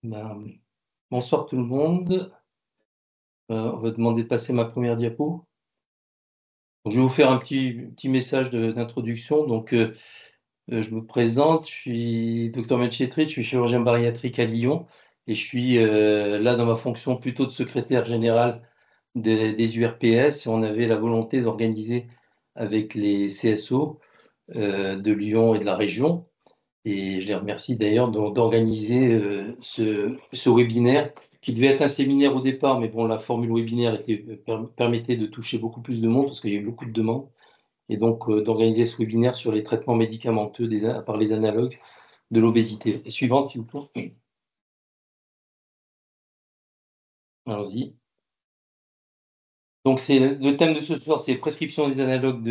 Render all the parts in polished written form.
Ben, bonsoir tout le monde. On va demander de passer ma première diapo. Donc, je vais vous faire un petit message d'introduction. Je me présente, je suis docteur Melchetrit, je suis chirurgien bariatrique à Lyon et je suis là dans ma fonction plutôt de secrétaire général des URPS. Et on avait la volonté d'organiser avec les CSO de Lyon et de la région. Et je les remercie d'ailleurs d'organiser ce webinaire qui devait être un séminaire au départ, mais bon, la formule webinaire permettait de toucher beaucoup plus de monde parce qu'il y a eu beaucoup de demandes. Et donc, d'organiser ce webinaire sur les traitements médicamenteux par les analogues de l'obésité. Et suivante, s'il vous plaît. Allons-y. Donc, le thème de ce soir, c'est prescription des analogues du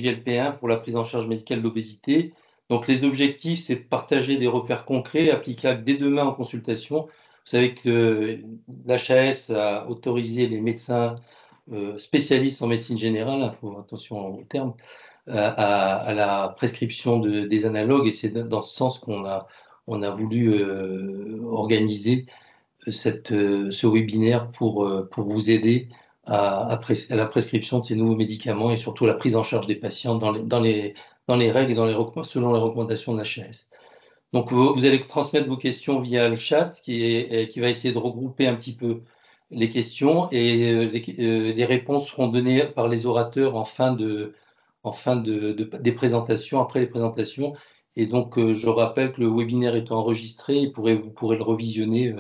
GLP-1 pour la prise en charge médicale de l'obésité. Donc, les objectifs, c'est de partager des repères concrets applicables dès demain en consultation. Vous savez que l'HAS a autorisé les médecins spécialistes en médecine générale, il faut attention au terme, à la prescription des analogues, et c'est dans ce sens qu'on a voulu organiser ce webinaire pour vous aider à la prescription de ces nouveaux médicaments et surtout la prise en charge des patients dans les règles et selon les recommandations de l'HAS. Donc, vous allez transmettre vos questions via le chat qui va essayer de regrouper un petit peu les questions, et les réponses seront données par les orateurs en fin des présentations, après les présentations. Et donc, je rappelle que le webinaire est enregistré, vous pourrez le revisionner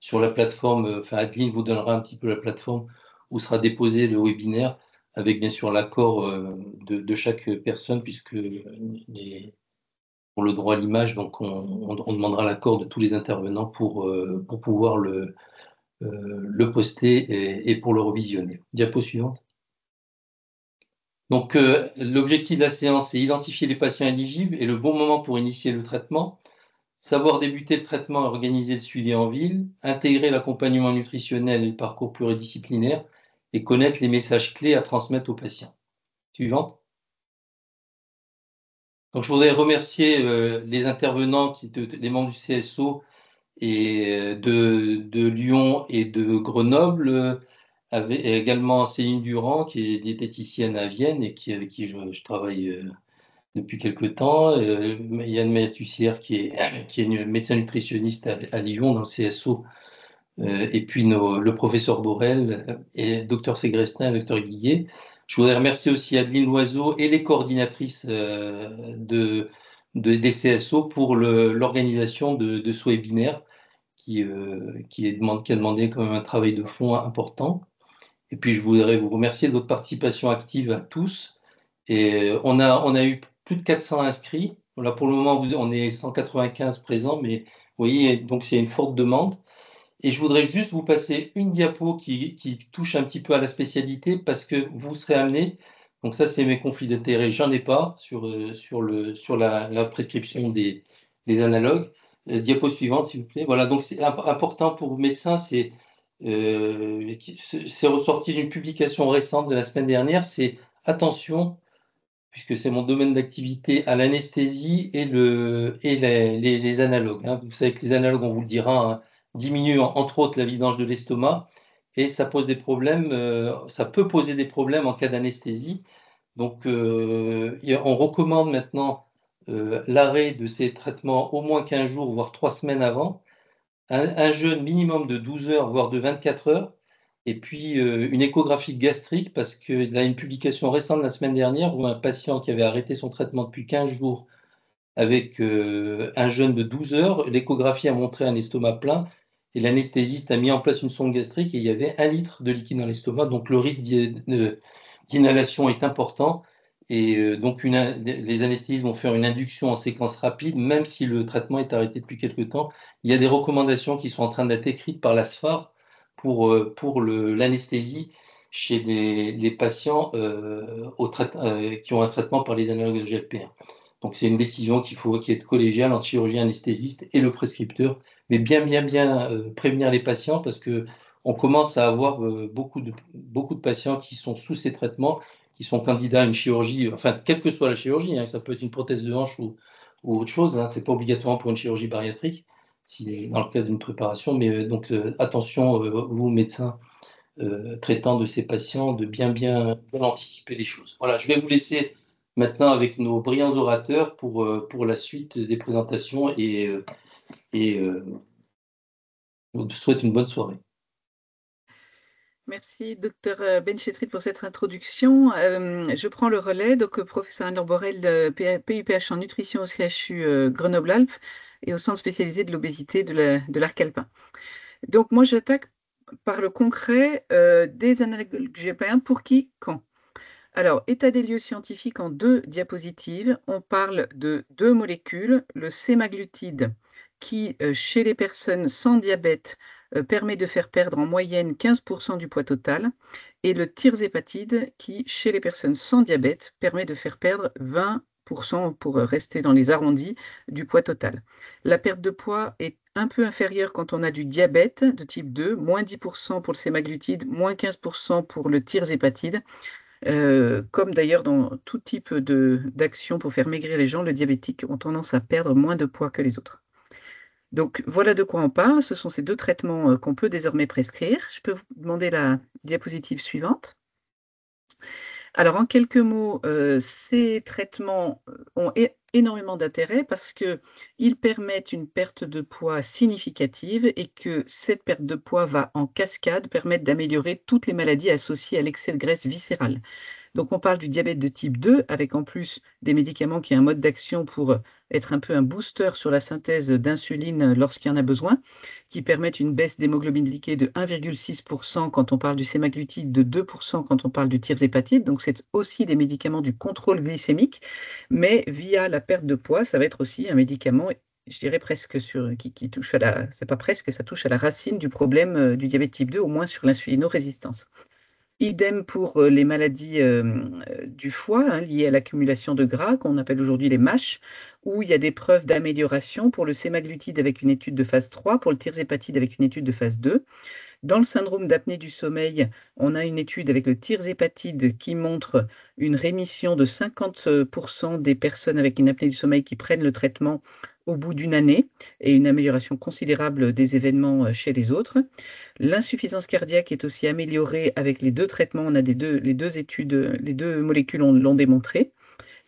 sur la plateforme. Enfin, Adeline vous donnera un petit peu la plateforme où sera déposé le webinaire, avec bien sûr l'accord de chaque personne, puisque pour le droit à l'image, donc on demandera l'accord de tous les intervenants pour pouvoir le poster et pour le revisionner. Diapo suivante. Donc, l'objectif de la séance, c'est identifier les patients éligibles et le bon moment pour initier le traitement, savoir débuter le traitement et organiser le suivi en ville, intégrer l'accompagnement nutritionnel et le parcours pluridisciplinaire, et connaître les messages clés à transmettre aux patients. Suivant. Donc, je voudrais remercier les intervenants, les membres du CSO et de Lyon et de Grenoble, avec également Céline Durand, qui est diététicienne à Vienne et avec qui je travaille depuis quelque temps. Yann Métussière, qui est une médecin nutritionniste à Lyon, dans le CSO. Et puis le professeur Borel et Dr Ségrestin et Dr Guillet. Je voudrais remercier aussi Adeline Loiseau et les coordinatrices des CSO pour l'organisation de ce webinaire qui a demandé quand même un travail de fond important. Et puis, je voudrais vous remercier de votre participation active à tous. Et on a eu plus de 400 inscrits. Là, pour le moment, on est 195 présents, mais vous voyez, donc c'est une forte demande. Et je voudrais juste vous passer une diapo qui touche un petit peu à la spécialité, parce que vous serez amené, donc ça c'est mes conflits d'intérêts, j'en ai pas sur la prescription des analogues. Diapo suivante, s'il vous plaît. Voilà, donc c'est important pour vous médecins, c'est ressorti d'une publication récente de la semaine dernière, c'est attention, puisque c'est mon domaine d'activité, à l'anesthésie et les analogues. Hein. Vous savez que les analogues, on vous le dira, hein, diminuent entre autres la vidange de l'estomac, et ça pose des problèmes, ça peut poser des problèmes en cas d'anesthésie. Donc, on recommande maintenant l'arrêt de ces traitements au moins 15 jours, voire 3 semaines avant, un jeûne minimum de 12 heures, voire de 24 heures, et puis une échographie gastrique, parce qu'il y a une publication récente la semaine dernière où un patient qui avait arrêté son traitement depuis 15 jours avec un jeûne de 12 heures, l'échographie a montré un estomac plein, et l'anesthésiste a mis en place une sonde gastrique et il y avait 1 litre de liquide dans l'estomac, donc le risque d'inhalation est important. Et donc les anesthésistes vont faire une induction en séquence rapide, même si le traitement est arrêté depuis quelque temps. Il y a des recommandations qui sont en train d'être écrites par l'ASFAR pour l'anesthésie chez les patients qui ont un traitement par les analogues de GLP-1. Donc c'est une décision qui est collégiale entre chirurgien anesthésiste et le prescripteur, mais bien prévenir les patients, parce que on commence à avoir beaucoup de patients qui sont sous ces traitements, qui sont candidats à une chirurgie, enfin, quelle que soit la chirurgie, hein, ça peut être une prothèse de hanche ou autre chose, hein, c'est pas obligatoirement pour une chirurgie bariatrique, si dans le cadre d'une préparation, mais donc attention, vous médecins traitant de ces patients, de bien anticiper les choses. Voilà, je vais vous laisser maintenant avec nos brillants orateurs pour la suite des présentations et je vous souhaite une bonne soirée. Merci, docteur Benchetrit, pour cette introduction. Je prends le relais. Donc, professeur Anne-Laure Borel, PUPH en nutrition au CHU Grenoble-Alpes et au centre spécialisé de l'obésité de l'Arc alpin. Donc, moi, j'attaque par le concret des analogues GLP-1 pour qui, quand. Alors, état des lieux scientifiques en 2 diapositives. On parle de 2 molécules, le sémaglutide, qui, chez les personnes sans diabète, permet de faire perdre en moyenne 15% du poids total, et le tirzépatide, qui, chez les personnes sans diabète, permet de faire perdre 20%, pour rester dans les arrondis, du poids total. La perte de poids est un peu inférieure quand on a du diabète de type 2, moins 10% pour le sémaglutide, moins 15% pour le tirzépatide. Comme d'ailleurs dans tout type d'action pour faire maigrir les gens, les diabétiques ont tendance à perdre moins de poids que les autres. Donc voilà de quoi on parle. Ce sont ces 2 traitements qu'on peut désormais prescrire. Je peux vous demander la diapositive suivante. Alors en quelques mots, ces traitements ont énormément d'intérêt parce qu'ils permettent une perte de poids significative et que cette perte de poids va en cascade permettre d'améliorer toutes les maladies associées à l'excès de graisse viscérale. Donc on parle du diabète de type 2 avec en plus des médicaments qui ont un mode d'action pour être un peu un booster sur la synthèse d'insuline lorsqu'il y en a besoin, qui permettent une baisse d'hémoglobine glyquée de 1,6% quand on parle du sémaglutide, de 2% quand on parle du tirzépatide. Donc c'est aussi des médicaments du contrôle glycémique, mais via la perte de poids, ça va être aussi un médicament, je dirais presque qui touche à c'est pas presque, ça touche à la racine du problème du diabète type 2, au moins sur l'insulinorésistance. Idem pour les maladies du foie, hein, liées à l'accumulation de gras, qu'on appelle aujourd'hui les MASH, où il y a des preuves d'amélioration pour le sémaglutide avec une étude de phase 3, pour le tirzépatide avec une étude de phase 2. Dans le syndrome d'apnée du sommeil, on a une étude avec le tirzépatide qui montre une rémission de 50% des personnes avec une apnée du sommeil qui prennent le traitement au bout d'une année et une amélioration considérable des événements chez les autres. L'insuffisance cardiaque est aussi améliorée avec les 2 traitements. On a les 2 études, les 2 molécules l'ont démontré.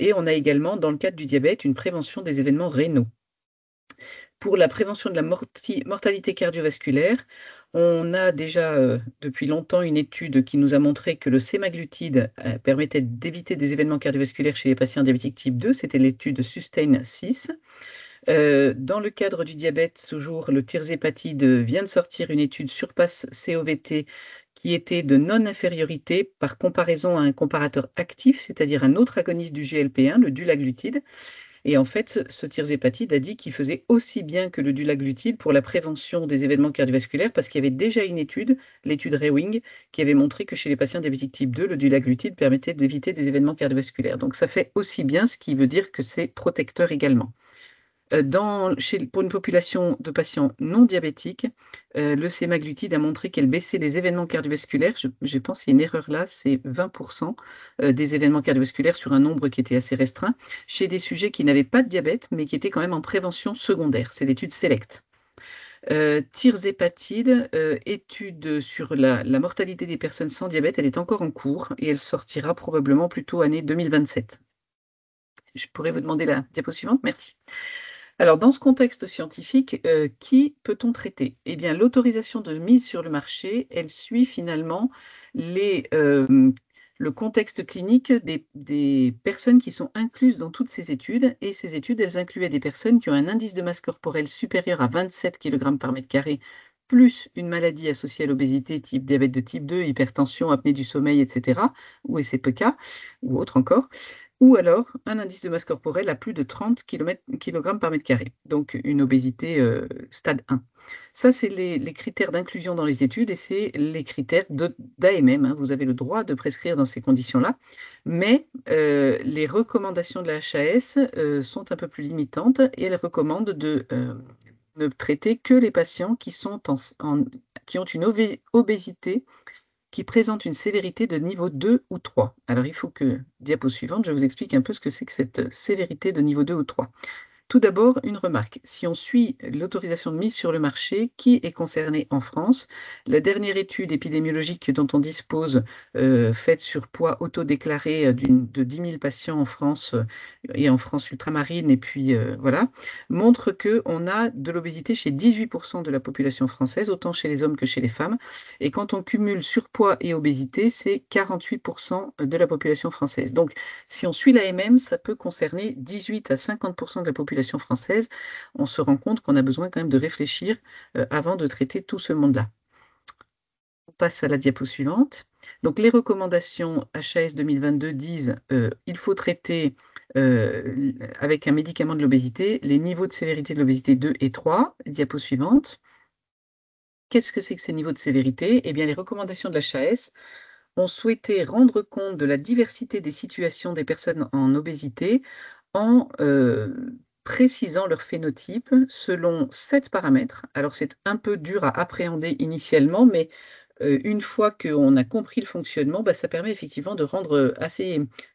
Et on a également, dans le cadre du diabète, une prévention des événements rénaux. Pour la prévention de la mortalité cardiovasculaire, on a déjà depuis longtemps une étude qui nous a montré que le sémaglutide permettait d'éviter des événements cardiovasculaires chez les patients diabétiques type 2. C'était l'étude SUSTAIN 6. Dans le cadre du diabète, toujours, le tirzépatide vient de sortir une étude SURPASS-COVT qui était de non-infériorité par comparaison à un comparateur actif, c'est-à-dire un autre agoniste du GLP-1, le dulaglutide. Et en fait, ce tirzépatide a dit qu'il faisait aussi bien que le dulaglutide pour la prévention des événements cardiovasculaires parce qu'il y avait déjà une étude, l'étude Rewing, qui avait montré que chez les patients diabétiques type 2, le dulaglutide permettait d'éviter des événements cardiovasculaires. Donc ça fait aussi bien, ce qui veut dire que c'est protecteur également. Pour une population de patients non diabétiques, le sémaglutide a montré qu'elle baissait les événements cardiovasculaires. Je pense qu'il y a une erreur là, c'est 20% des événements cardiovasculaires sur un nombre qui était assez restreint, chez des sujets qui n'avaient pas de diabète, mais qui étaient quand même en prévention secondaire. C'est l'étude SELECT. Tirzépatide, étude sur la mortalité des personnes sans diabète, elle est encore en cours et elle sortira probablement plutôt année 2027. Je pourrais vous demander la diapo suivante, merci. Alors, dans ce contexte scientifique, qui peut-on traiter? Eh bien, l'autorisation de mise sur le marché, elle suit finalement le contexte clinique des personnes qui sont incluses dans toutes ces études. Et ces études, elles incluaient des personnes qui ont un indice de masse corporelle supérieur à 27 kg par mètre carré, plus une maladie associée à l'obésité, type diabète de type 2, hypertension, apnée du sommeil, etc., ou SCPK, ou autre encore, ou alors un indice de masse corporelle à plus de 30 kg par mètre carré, donc une obésité stade 1. Ça, c'est les critères d'inclusion dans les études et c'est les critères d'AMM. Hein. Vous avez le droit de prescrire dans ces conditions-là, mais les recommandations de la HAS sont un peu plus limitantes et elles recommandent de ne traiter que les patients qui ont une obésité qui présente une sévérité de niveau 2 ou 3. Alors, il faut que, diapo suivante, je vous explique un peu ce que c'est que cette sévérité de niveau 2 ou 3. Tout d'abord, une remarque. Si on suit l'autorisation de mise sur le marché, qui est concerné en France? La dernière étude épidémiologique dont on dispose, faite sur poids autodéclaré de 10 000 patients en France et en France ultramarine, et puis voilà, montre qu'on a de l'obésité chez 18% de la population française, autant chez les hommes que chez les femmes. Et quand on cumule surpoids et obésité, c'est 48% de la population française. Donc, si on suit l'AMM, ça peut concerner 18 à 50% de la population française. On se rend compte qu'on a besoin quand même de réfléchir avant de traiter tout ce monde-là. On passe à la diapo suivante. Donc, les recommandations HAS 2022 disent il faut traiter avec un médicament de l'obésité les niveaux de sévérité de l'obésité 2 et 3. Diapo suivante. Qu'est-ce que c'est que ces niveaux de sévérité? Eh bien, les recommandations de l'HAS ont souhaité rendre compte de la diversité des situations des personnes en obésité en précisant leur phénotype selon 7 paramètres. Alors, c'est un peu dur à appréhender initialement, mais une fois qu'on a compris le fonctionnement, bah, ça permet effectivement de rendre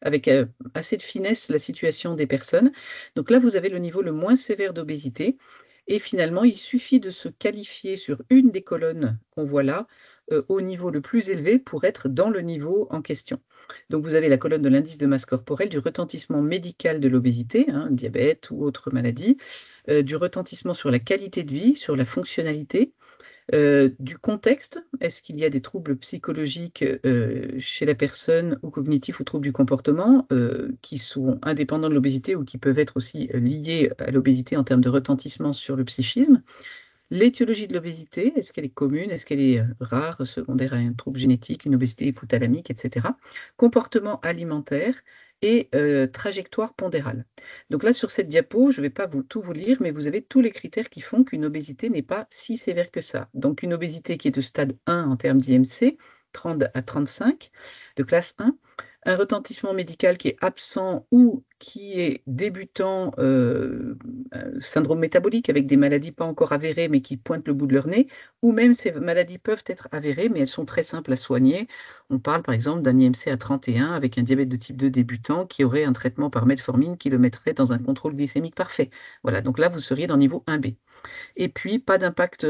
avec assez de finesse la situation des personnes. Donc là, vous avez le niveau le moins sévère d'obésité. Et finalement, il suffit de se qualifier sur une des colonnes qu'on voit là au niveau le plus élevé pour être dans le niveau en question. Donc vous avez la colonne de l'indice de masse corporelle, du retentissement médical de l'obésité, hein, diabète ou autre maladie, du retentissement sur la qualité de vie, sur la fonctionnalité, du contexte. Est-ce qu'il y a des troubles psychologiques chez la personne ou cognitifs ou troubles du comportement qui sont indépendants de l'obésité ou qui peuvent être aussi liés à l'obésité en termes de retentissement sur le psychisme? L'étiologie de l'obésité, est-ce qu'elle est commune? Est-ce qu'elle est rare, secondaire à un trouble génétique, une obésité hypothalamique, etc. Comportement alimentaire et trajectoire pondérale. Donc là, sur cette diapo, je ne vais pas tout vous lire, mais vous avez tous les critères qui font qu'une obésité n'est pas si sévère que ça. Donc une obésité qui est de stade 1 en termes d'IMC, 30 à 35, de classe 1, un retentissement médical qui est absent ou qui est débutant, syndrome métabolique avec des maladies pas encore avérées mais qui pointent le bout de leur nez, ou même ces maladies peuvent être avérées mais elles sont très simples à soigner. On parle par exemple d'un IMC à 31 avec un diabète de type 2 débutant qui aurait un traitement par metformine qui le mettrait dans un contrôle glycémique parfait. Voilà, donc là vous seriez dans niveau 1B. Et puis, pas d'impact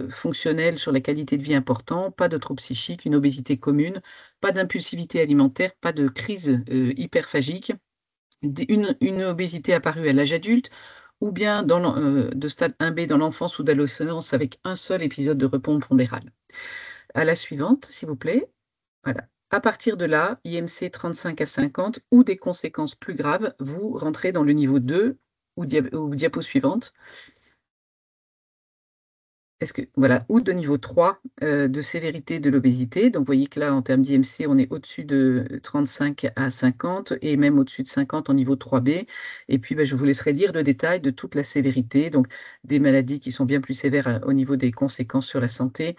fonctionnel sur la qualité de vie important, pas de trouble psychique, une obésité commune, pas d'impulsivité alimentaire, pas de crise hyperphagique, une obésité apparue à l'âge adulte, ou bien de stade 1B dans l'enfance ou d'adolescence avec un seul épisode de repos pondéral. À la suivante, s'il vous plaît. Voilà. À partir de là, IMC 35 à 50 ou des conséquences plus graves, vous rentrez dans le niveau 2 ou diapo suivante. Voilà, ou de niveau 3 de sévérité de l'obésité. Donc, vous voyez que là, en termes d'IMC, on est au-dessus de 35 à 50 et même au-dessus de 50 en niveau 3B. Et puis, je vous laisserai lire le détail de toute la sévérité. Donc, des maladies qui sont bien plus sévères au niveau des conséquences sur la santé,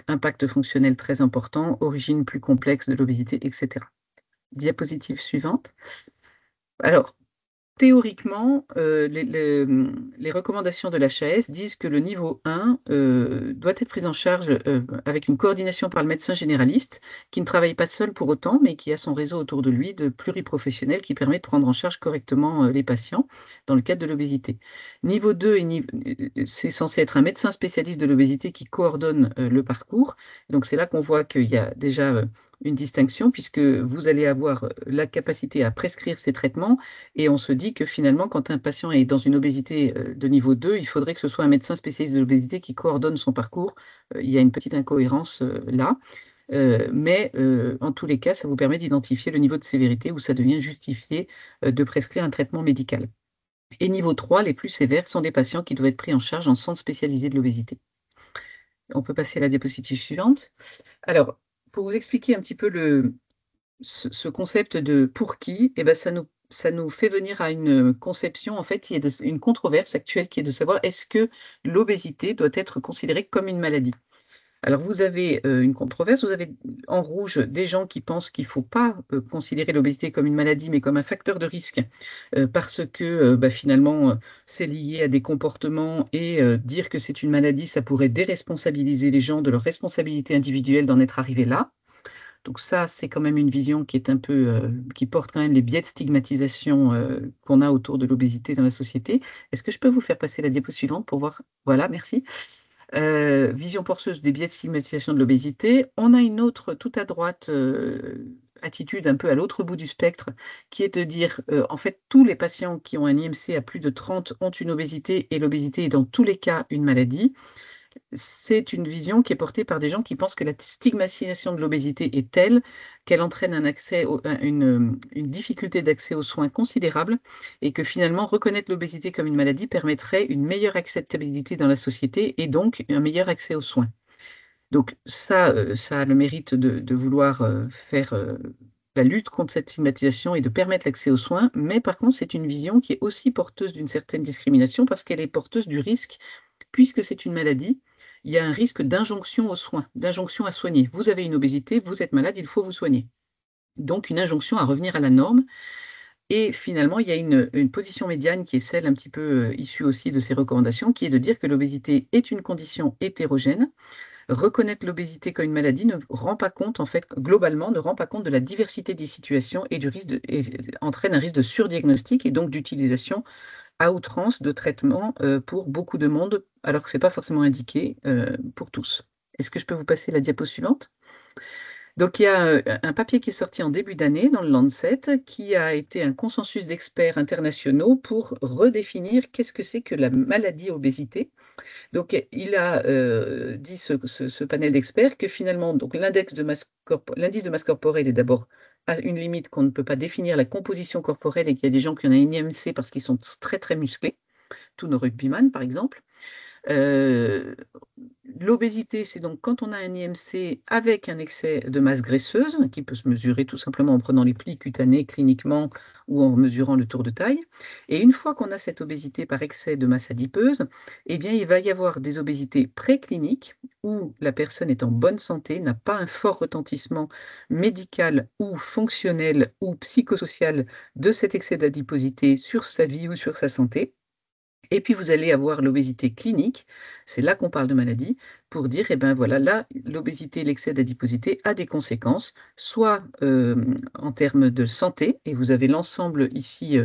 impact fonctionnel très important, origine plus complexe de l'obésité, etc. Diapositive suivante. Alors, théoriquement, les recommandations de l'HAS disent que le niveau 1 doit être pris en charge avec une coordination par le médecin généraliste qui ne travaille pas seul pour autant, mais qui a son réseau autour de lui de pluriprofessionnels qui permet de prendre en charge correctement les patients dans le cadre de l'obésité. Niveau 2, c'est censé être un médecin spécialiste de l'obésité qui coordonne le parcours. Donc c'est là qu'on voit qu'il y a déjà une distinction puisque vous allez avoir la capacité à prescrire ces traitements et on se dit que finalement, quand un patient est dans une obésité de niveau 2, il faudrait que ce soit un médecin spécialiste de l'obésité qui coordonne son parcours. Il y a une petite incohérence là. Mais en tous les cas, ça vous permet d'identifier le niveau de sévérité où ça devient justifié de prescrire un traitement médical. Et niveau 3, les plus sévères sont des patients qui doivent être pris en charge en centre spécialisé de l'obésité. On peut passer à la diapositive suivante. Alors, pour vous expliquer un petit peu ce concept de pour qui, eh ben, ça nous fait venir à une conception, en fait, qui est une controverse actuelle qui est de savoir est-ce que l'obésité doit être considérée comme une maladie? Alors, vous avez une controverse, vous avez en rouge des gens qui pensent qu'il ne faut pas considérer l'obésité comme une maladie, mais comme un facteur de risque, parce que finalement, c'est lié à des comportements et dire que c'est une maladie, ça pourrait déresponsabiliser les gens de leur responsabilité individuelle d'en être arrivés là. Donc ça, c'est quand même une vision qui est un peu, qui porte quand même les biais de stigmatisation qu'on a autour de l'obésité dans la société. Est-ce que je peux vous faire passer la diapo suivante pour voir? Voilà, merci. Vision porteuse des biais de stigmatisation de l'obésité. On a une autre tout à droite attitude un peu à l'autre bout du spectre qui est de dire en fait tous les patients qui ont un IMC à plus de 30 ont une obésité et l'obésité est dans tous les cas une maladie. C'est une vision qui est portée par des gens qui pensent que la stigmatisation de l'obésité est telle qu'elle entraîne une difficulté d'accès aux soins considérable et que finalement reconnaître l'obésité comme une maladie permettrait une meilleure acceptabilité dans la société et donc un meilleur accès aux soins. Donc ça a le mérite de vouloir faire la lutte contre cette stigmatisation et de permettre l'accès aux soins, mais par contre c'est une vision qui est aussi porteuse d'une certaine discrimination parce qu'elle est porteuse du risque puisque c'est une maladie, il y a un risque d'injonction aux soins, d'injonction à soigner. Vous avez une obésité, vous êtes malade, il faut vous soigner. Donc une injonction à revenir à la norme. Et finalement, il y a une position médiane qui est celle un petit peu issue aussi de ces recommandations, qui est de dire que l'obésité est une condition hétérogène. Reconnaître l'obésité comme une maladie ne rend pas compte, en fait, globalement, ne rend pas compte de la diversité des situations et entraîne un risque de surdiagnostic et donc d'utilisation à outrance de traitement pour beaucoup de monde, alors que ce n'est pas forcément indiqué pour tous. Est-ce que je peux vous passer la diapo suivante? Donc, il y a un papier qui est sorti en début d'année dans le Lancet, qui a été un consensus d'experts internationaux pour redéfinir qu'est-ce que c'est que la maladie obésité. Donc, il a dit ce panel d'experts que finalement, donc l'indice de masse corporelle est d'abord à une limite qu'on ne peut pas définir la composition corporelle et qu'il y a des gens qui ont un IMC parce qu'ils sont très très musclés, tous nos rugbyman par exemple. L'obésité, c'est donc quand on a un IMC avec un excès de masse graisseuse, qui peut se mesurer tout simplement en prenant les plis cutanés cliniquement ou en mesurant le tour de taille. Et une fois qu'on a cette obésité par excès de masse adipeuse, eh bien, il va y avoir des obésités précliniques où la personne est en bonne santé, n'a pas un fort retentissement médical ou fonctionnel ou psychosocial de cet excès d'adiposité sur sa vie ou sur sa santé. Et puis vous allez avoir l'obésité clinique, c'est là qu'on parle de maladie, pour dire, eh ben voilà, là, l'obésité, l'excès d'adiposité a des conséquences, soit en termes de santé, et vous avez l'ensemble ici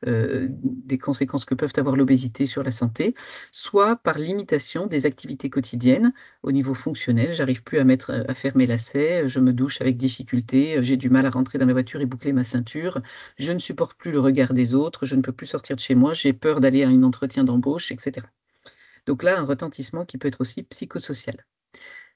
des conséquences que peuvent avoir l'obésité sur la santé, soit par limitation des activités quotidiennes au niveau fonctionnel. J'arrive plus à faire mes lacets, je me douche avec difficulté, j'ai du mal à rentrer dans ma voiture et boucler ma ceinture, je ne supporte plus le regard des autres, je ne peux plus sortir de chez moi, j'ai peur d'aller à un entretien d'embauche, etc. Donc là, un retentissement qui peut être aussi psychosocial.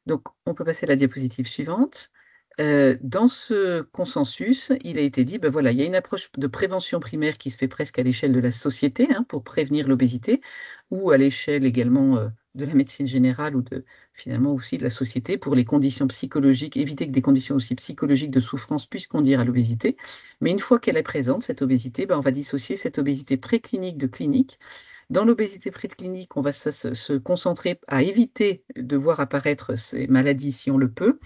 Donc, on peut passer à la diapositive suivante. Dans ce consensus, il a été dit, ben voilà, il y a une approche de prévention primaire qui se fait presque à l'échelle de la société hein, pour prévenir l'obésité, ou à l'échelle également de la médecine générale ou finalement aussi de la société pour les conditions psychologiques, éviter que des conditions aussi psychologiques de souffrance puissent conduire à l'obésité. Mais une fois qu'elle est présente, cette obésité, ben on va dissocier cette obésité préclinique de clinique. Dans l'obésité préclinique, on va se concentrer à éviter de voir apparaître ces maladies si on le peut,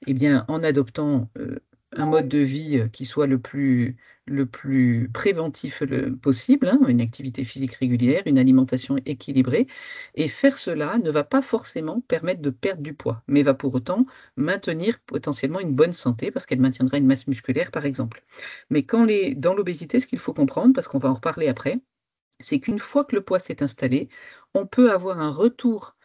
eh bien, en adoptant un mode de vie qui soit le plus préventif possible, hein, une activité physique régulière, une alimentation équilibrée. Et faire cela ne va pas forcément permettre de perdre du poids, mais va pour autant maintenir potentiellement une bonne santé parce qu'elle maintiendra une masse musculaire, par exemple. Mais dans l'obésité, ce qu'il faut comprendre, parce qu'on va en reparler après, c'est qu'une fois que le poids s'est installé, on peut avoir un retour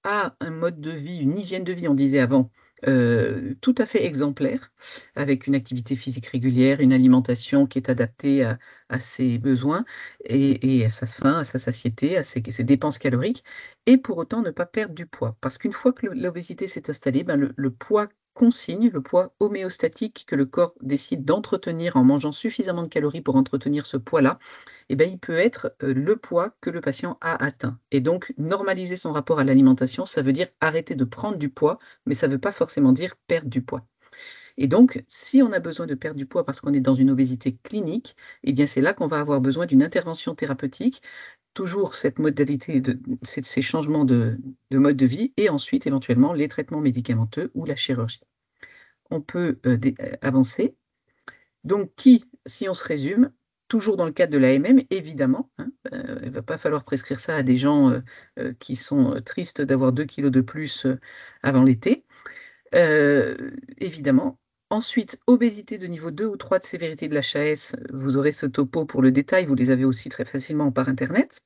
à un mode de vie, une hygiène de vie, on disait avant, tout à fait exemplaire, avec une activité physique régulière, une alimentation qui est adaptée à ses besoins et à sa faim, à sa satiété, à ses dépenses caloriques, et pour autant ne pas perdre du poids. Parce qu'une fois que l'obésité s'est installée, ben le poids consigne, le poids homéostatique que le corps décide d'entretenir en mangeant suffisamment de calories pour entretenir ce poids-là, eh ben, il peut être le poids que le patient a atteint. Et donc, normaliser son rapport à l'alimentation, ça veut dire arrêter de prendre du poids, mais ça ne veut pas forcément dire perdre du poids. Et donc, si on a besoin de perdre du poids parce qu'on est dans une obésité clinique, eh bien, c'est là qu'on va avoir besoin d'une intervention thérapeutique, toujours cette modalité, ces changements de mode de vie, et ensuite, éventuellement, les traitements médicamenteux ou la chirurgie. On peut avancer. Donc, si on se résume, toujours dans le cadre de l'AMM, évidemment, hein, il ne va pas falloir prescrire ça à des gens qui sont tristes d'avoir 2 kilos de plus avant l'été. Évidemment, Ensuite, obésité de niveau 2 ou 3 de sévérité de l'HAS, vous aurez ce topo pour le détail, vous les avez aussi très facilement par Internet.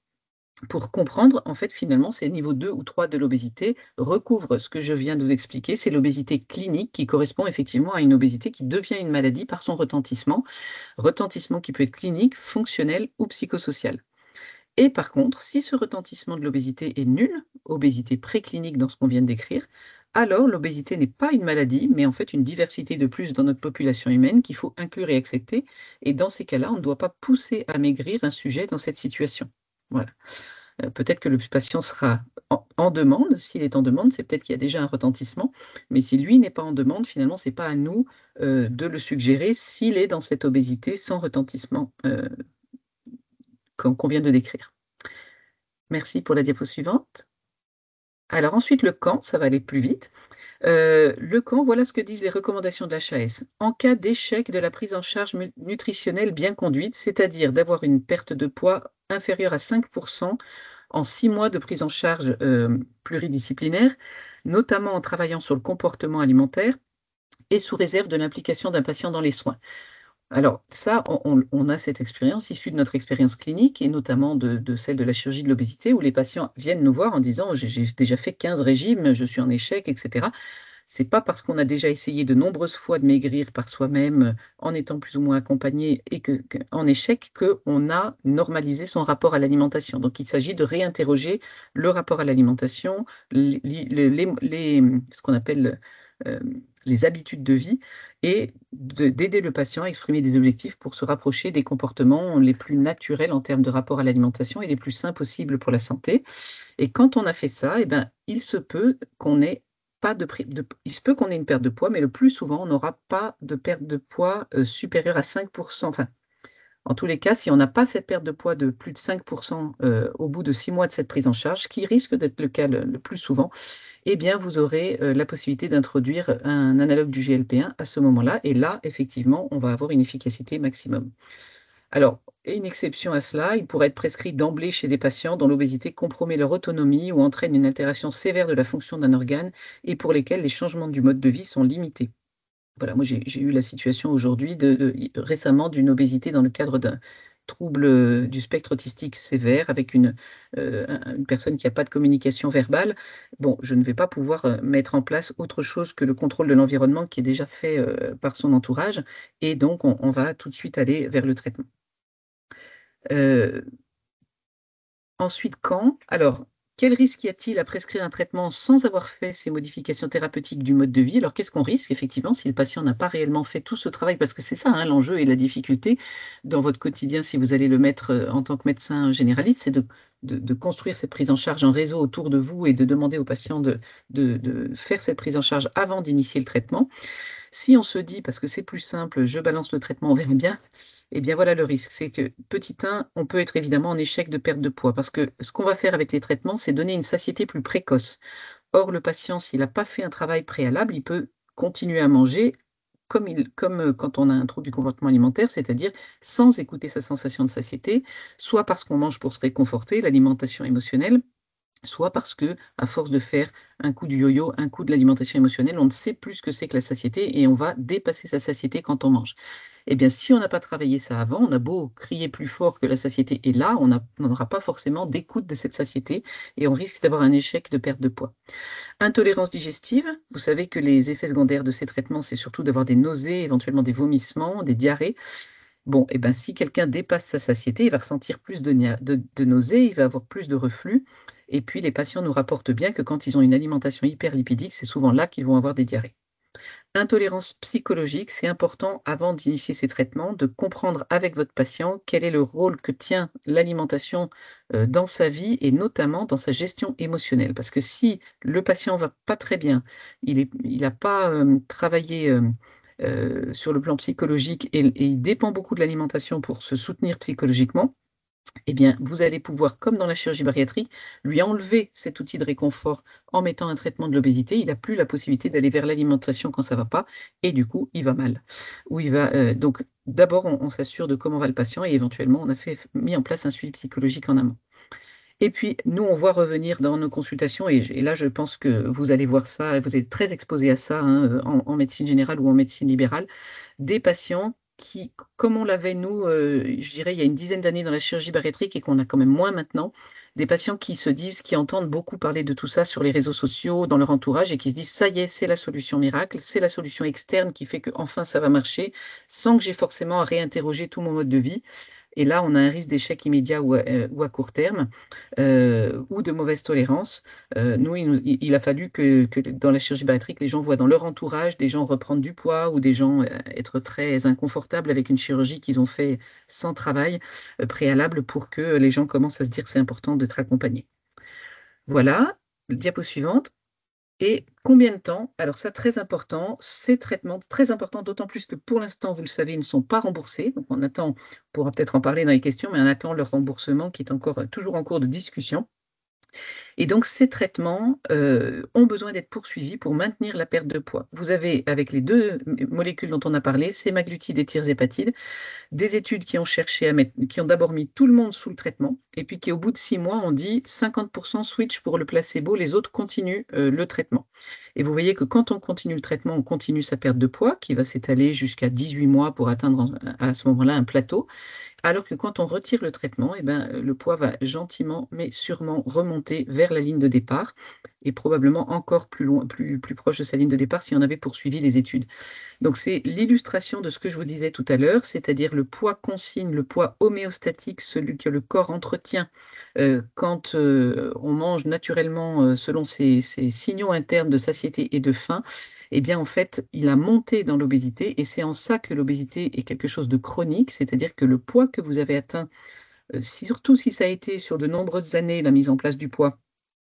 Pour comprendre, en fait, finalement, ces niveaux 2 ou 3 de l'obésité recouvrent ce que je viens de vous expliquer, c'est l'obésité clinique qui correspond effectivement à une obésité qui devient une maladie par son retentissement qui peut être clinique, fonctionnel ou psychosocial. Et par contre, si ce retentissement de l'obésité est nul, obésité préclinique dans ce qu'on vient de décrire, alors l'obésité n'est pas une maladie, mais en fait une diversité de plus dans notre population humaine qu'il faut inclure et accepter. Et dans ces cas-là, on ne doit pas pousser à maigrir un sujet dans cette situation. Voilà. Peut-être que le patient sera en demande. S'il est en demande, c'est peut-être qu'il y a déjà un retentissement. Mais si lui n'est pas en demande, finalement, ce n'est pas à nous de le suggérer s'il est dans cette obésité sans retentissement qu'on vient de décrire. Merci pour la diapo suivante. Alors ensuite, le quand, ça va aller plus vite. Le quand, voilà ce que disent les recommandations de l'HAS. En cas d'échec de la prise en charge nutritionnelle bien conduite, c'est-à-dire d'avoir une perte de poids inférieure à 5% en 6 mois de prise en charge pluridisciplinaire, notamment en travaillant sur le comportement alimentaire et sous réserve de l'implication d'un patient dans les soins. Alors ça, on a cette expérience issue de notre expérience clinique et notamment de celle de la chirurgie de l'obésité où les patients viennent nous voir en disant j'ai déjà fait 15 régimes, je suis en échec, etc. C'est pas parce qu'on a déjà essayé de nombreuses fois de maigrir par soi-même en étant plus ou moins accompagné et en échec qu'on a normalisé son rapport à l'alimentation. Donc il s'agit de réinterroger le rapport à l'alimentation, ce qu'on appelle euh, les habitudes de vie et d'aider le patient à exprimer des objectifs pour se rapprocher des comportements les plus naturels en termes de rapport à l'alimentation et les plus sains possibles pour la santé. Et quand on a fait ça, eh ben, il se peut qu'on ait pas il se peut qu'on ait une perte de poids, mais le plus souvent, on n'aura pas de perte de poids supérieure à 5%. Enfin, en tous les cas, si on n'a pas cette perte de poids de plus de 5% au bout de 6 mois de cette prise en charge, ce qui risque d'être le cas le plus souvent, eh bien, vous aurez la possibilité d'introduire un analogue du GLP-1 à ce moment-là. Et là, effectivement, on va avoir une efficacité maximum. Alors, et une exception à cela, il pourrait être prescrit d'emblée chez des patients dont l'obésité compromet leur autonomie ou entraîne une altération sévère de la fonction d'un organe et pour lesquels les changements du mode de vie sont limités. Voilà, moi j'ai eu la situation aujourd'hui récemment d'une obésité dans le cadre d'un trouble du spectre autistique sévère avec une personne qui n'a pas de communication verbale. Bon, je ne vais pas pouvoir mettre en place autre chose que le contrôle de l'environnement qui est déjà fait par son entourage et donc on va tout de suite aller vers le traitement. Ensuite, quand? Alors, quel risque y a-t-il à prescrire un traitement sans avoir fait ces modifications thérapeutiques du mode de vie? Alors, qu'est-ce qu'on risque effectivement si le patient n'a pas réellement fait tout ce travail? Parce que c'est ça, hein, l'enjeu et la difficulté dans votre quotidien, si vous allez le mettre en tant que médecin généraliste, c'est de construire cette prise en charge en réseau autour de vous et de demander au patient de faire cette prise en charge avant d'initier le traitement. Si on se dit, parce que c'est plus simple, je balance le traitement, on verra bien, eh bien voilà le risque. C'est que, petit 1, on peut être évidemment en échec de perte de poids, parce que ce qu'on va faire avec les traitements, c'est donner une satiété plus précoce. Or, le patient, s'il n'a pas fait un travail préalable, il peut continuer à manger comme quand on a un trouble du comportement alimentaire, c'est-à-dire sans écouter sa sensation de satiété, soit parce qu'on mange pour se réconforter, l'alimentation émotionnelle, soit parce que, à force de faire un coup du yo-yo, un coup de l'alimentation émotionnelle, on ne sait plus ce que c'est que la satiété et on va dépasser sa satiété quand on mange. Eh bien, si on n'a pas travaillé ça avant, on a beau crier plus fort que la satiété est là, on n'aura pas forcément d'écoute de cette satiété et on risque d'avoir un échec de perte de poids. Intolérance digestive, vous savez que les effets secondaires de ces traitements, c'est surtout d'avoir des nausées, éventuellement des vomissements, des diarrhées. Bon, eh ben, si quelqu'un dépasse sa satiété, il va ressentir plus de nausées, il va avoir plus de reflux. Et puis, les patients nous rapportent bien que quand ils ont une alimentation hyperlipidique, c'est souvent là qu'ils vont avoir des diarrhées. Intolérance psychologique, c'est important avant d'initier ces traitements de comprendre avec votre patient quel est le rôle que tient l'alimentation dans sa vie et notamment dans sa gestion émotionnelle. Parce que si le patient va pas très bien, il n'a pas travaillé sur le plan psychologique et il dépend beaucoup de l'alimentation pour se soutenir psychologiquement, eh bien, vous allez pouvoir, comme dans la chirurgie bariatrique, lui enlever cet outil de réconfort en mettant un traitement de l'obésité. Il n'a plus la possibilité d'aller vers l'alimentation quand ça ne va pas, et du coup, il va mal. Ou il va, donc, d'abord, on s'assure de comment va le patient, et éventuellement, on a mis en place un suivi psychologique en amont. Et puis, nous, on voit revenir dans nos consultations, et là, je pense que vous allez voir ça, et vous êtes très exposé à ça, hein, en médecine générale ou en médecine libérale, des patients qui, comme on l'avait, nous, je dirais, il y a une dizaine d'années dans la chirurgie bariatrique et qu'on a quand même moins maintenant, des patients qui se disent, qui entendent beaucoup parler de tout ça sur les réseaux sociaux, dans leur entourage, et qui se disent, ça y est, c'est la solution miracle, c'est la solution externe qui fait que enfin ça va marcher, sans que j'ai forcément à réinterroger tout mon mode de vie. Et là, on a un risque d'échec immédiat ou à court terme, ou de mauvaise tolérance. Nous, il a fallu que dans la chirurgie bariatrique, les gens voient dans leur entourage des gens reprendre du poids ou des gens être très inconfortables avec une chirurgie qu'ils ont fait sans travail préalable pour que les gens commencent à se dire que c'est important d'être accompagnés. Voilà, diapo suivante. Et combien de temps? Alors ça, très important, ces traitements, très important, d'autant plus que pour l'instant, vous le savez, ils ne sont pas remboursés. Donc on attend, on pourra peut-être en parler dans les questions, mais on attend leur remboursement qui est encore toujours en cours de discussion. Et donc ces traitements ont besoin d'être poursuivis pour maintenir la perte de poids. Vous avez, avec les deux molécules dont on a parlé, sémaglutide et tirzépatide, des études qui ont cherché à mettre, qui ont d'abord mis tout le monde sous le traitement, et puis qui, au bout de 6 mois, ont dit 50% switch pour le placebo, les autres continuent le traitement. Et vous voyez que quand on continue le traitement, on continue sa perte de poids, qui va s'étaler jusqu'à 18 mois pour atteindre à ce moment-là un plateau. Alors que quand on retire le traitement, eh ben, le poids va gentiment mais sûrement remonter vers la ligne de départ et probablement encore plus loin, plus proche de sa ligne de départ si on avait poursuivi les études. Donc c'est l'illustration de ce que je vous disais tout à l'heure, c'est-à-dire le poids consigne, le poids homéostatique, celui que le corps entretient quand on mange naturellement selon ses signaux internes de satiété et de faim. Eh bien, en fait, il a monté dans l'obésité et c'est en ça que l'obésité est quelque chose de chronique, c'est-à-dire que le poids que vous avez atteint, surtout si ça a été sur de nombreuses années la mise en place du poids,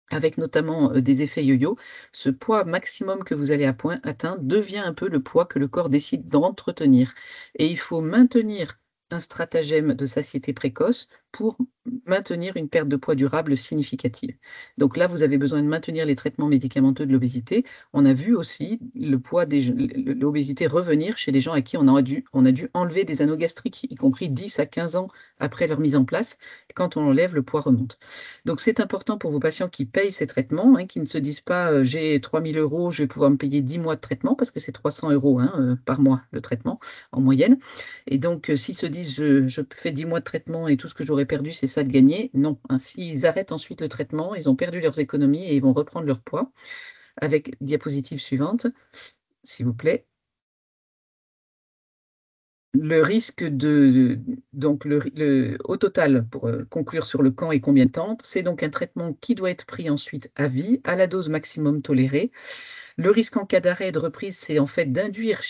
avec notamment des effets yo-yo, ce poids maximum que vous allez atteindre devient un peu le poids que le corps décide d'entretenir. Et il faut maintenir un stratagème de satiété précoce pour maintenir une perte de poids durable significative. Donc là, vous avez besoin de maintenir les traitements médicamenteux de l'obésité. On a vu aussi l'obésité revenir chez les gens à qui on a dû enlever des anneaux gastriques, y compris 10 à 15 ans après leur mise en place. Quand on enlève, le poids remonte. Donc, c'est important pour vos patients qui payent ces traitements, hein, qui ne se disent pas j'ai 3 000 euros, je vais pouvoir me payer 10 mois de traitement, parce que c'est 300 euros hein, par mois le traitement en moyenne. Et donc, s'ils se disent je fais 10 mois de traitement et tout ce que j'aurais perdu, c'est ça de gagner, non. Hein, s'ils arrêtent ensuite le traitement, ils ont perdu leurs économies et ils vont reprendre leur poids. Avec diapositive suivante, s'il vous plaît. Le risque donc au total, pour conclure sur le quand et combien de temps, c'est donc un traitement qui doit être pris ensuite à vie, à la dose maximum tolérée. Le risque en cas d'arrêt et de reprise, c'est en fait d'induire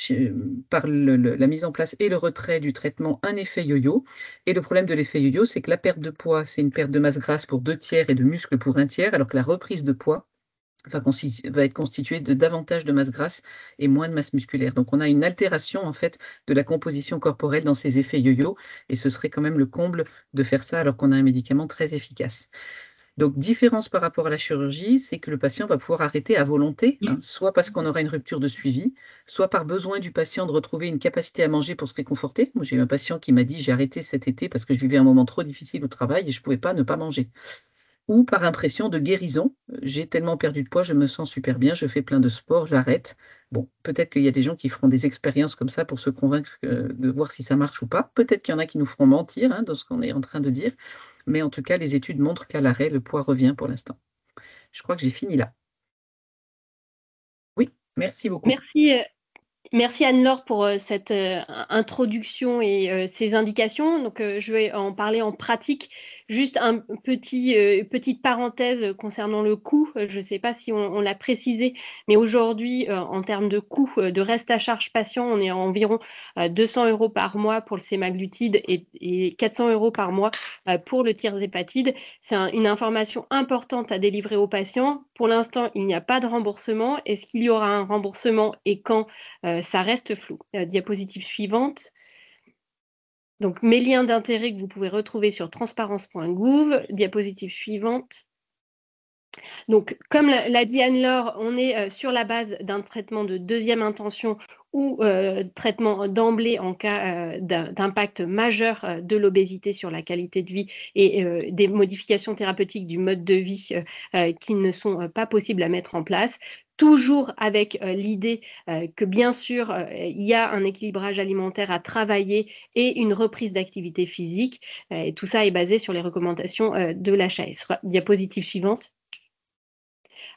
par la mise en place et le retrait du traitement un effet yo-yo. Et le problème de l'effet yo-yo, c'est que la perte de poids, c'est une perte de masse grasse pour 2 tiers et de muscle pour 1 tiers, alors que la reprise de poids va être constitué de davantage de masse grasse et moins de masse musculaire. Donc on a une altération en fait de la composition corporelle dans ces effets yo-yo et ce serait quand même le comble de faire ça alors qu'on a un médicament très efficace. Donc différence par rapport à la chirurgie, c'est que le patient va pouvoir arrêter à volonté, hein, soit parce qu'on aura une rupture de suivi, soit par besoin du patient de retrouver une capacité à manger pour se réconforter. Moi j'ai eu un patient qui m'a dit j'ai arrêté cet été parce que je vivais un moment trop difficile au travail et je ne pouvais pas ne pas manger, ou par impression de guérison. J'ai tellement perdu de poids, je me sens super bien, je fais plein de sport, j'arrête. Bon, peut-être qu'il y a des gens qui feront des expériences comme ça pour se convaincre de voir si ça marche ou pas. Peut-être qu'il y en a qui nous feront mentir hein, dans ce qu'on est en train de dire. Mais en tout cas, les études montrent qu'à l'arrêt, le poids revient pour l'instant. Je crois que j'ai fini là. Oui, merci beaucoup. Merci Anne-Laure pour cette introduction et ces indications. Donc, je vais en parler en pratique. Juste petite parenthèse concernant le coût. Je ne sais pas si on l'a précisé, mais aujourd'hui, en termes de coût de reste à charge patient, on est à environ 200 euros par mois pour le sémaglutide et 400 euros par mois pour le tirzépatide. C'est une information importante à délivrer aux patients. Pour l'instant, il n'y a pas de remboursement. Est-ce qu'il y aura un remboursement et quand ça reste flou. Diapositive suivante. Donc, mes liens d'intérêt que vous pouvez retrouver sur transparence.gouv. Diapositive suivante. Donc, comme l'a dit Anne-Laure, on est sur la base d'un traitement de deuxième intention ou traitement d'emblée en cas d'impact majeur de l'obésité sur la qualité de vie et des modifications thérapeutiques du mode de vie qui ne sont pas possibles à mettre en place. Toujours avec l'idée que bien sûr, il y a un équilibrage alimentaire à travailler et une reprise d'activité physique. Et tout ça est basé sur les recommandations de l'HAS. Diapositive suivante.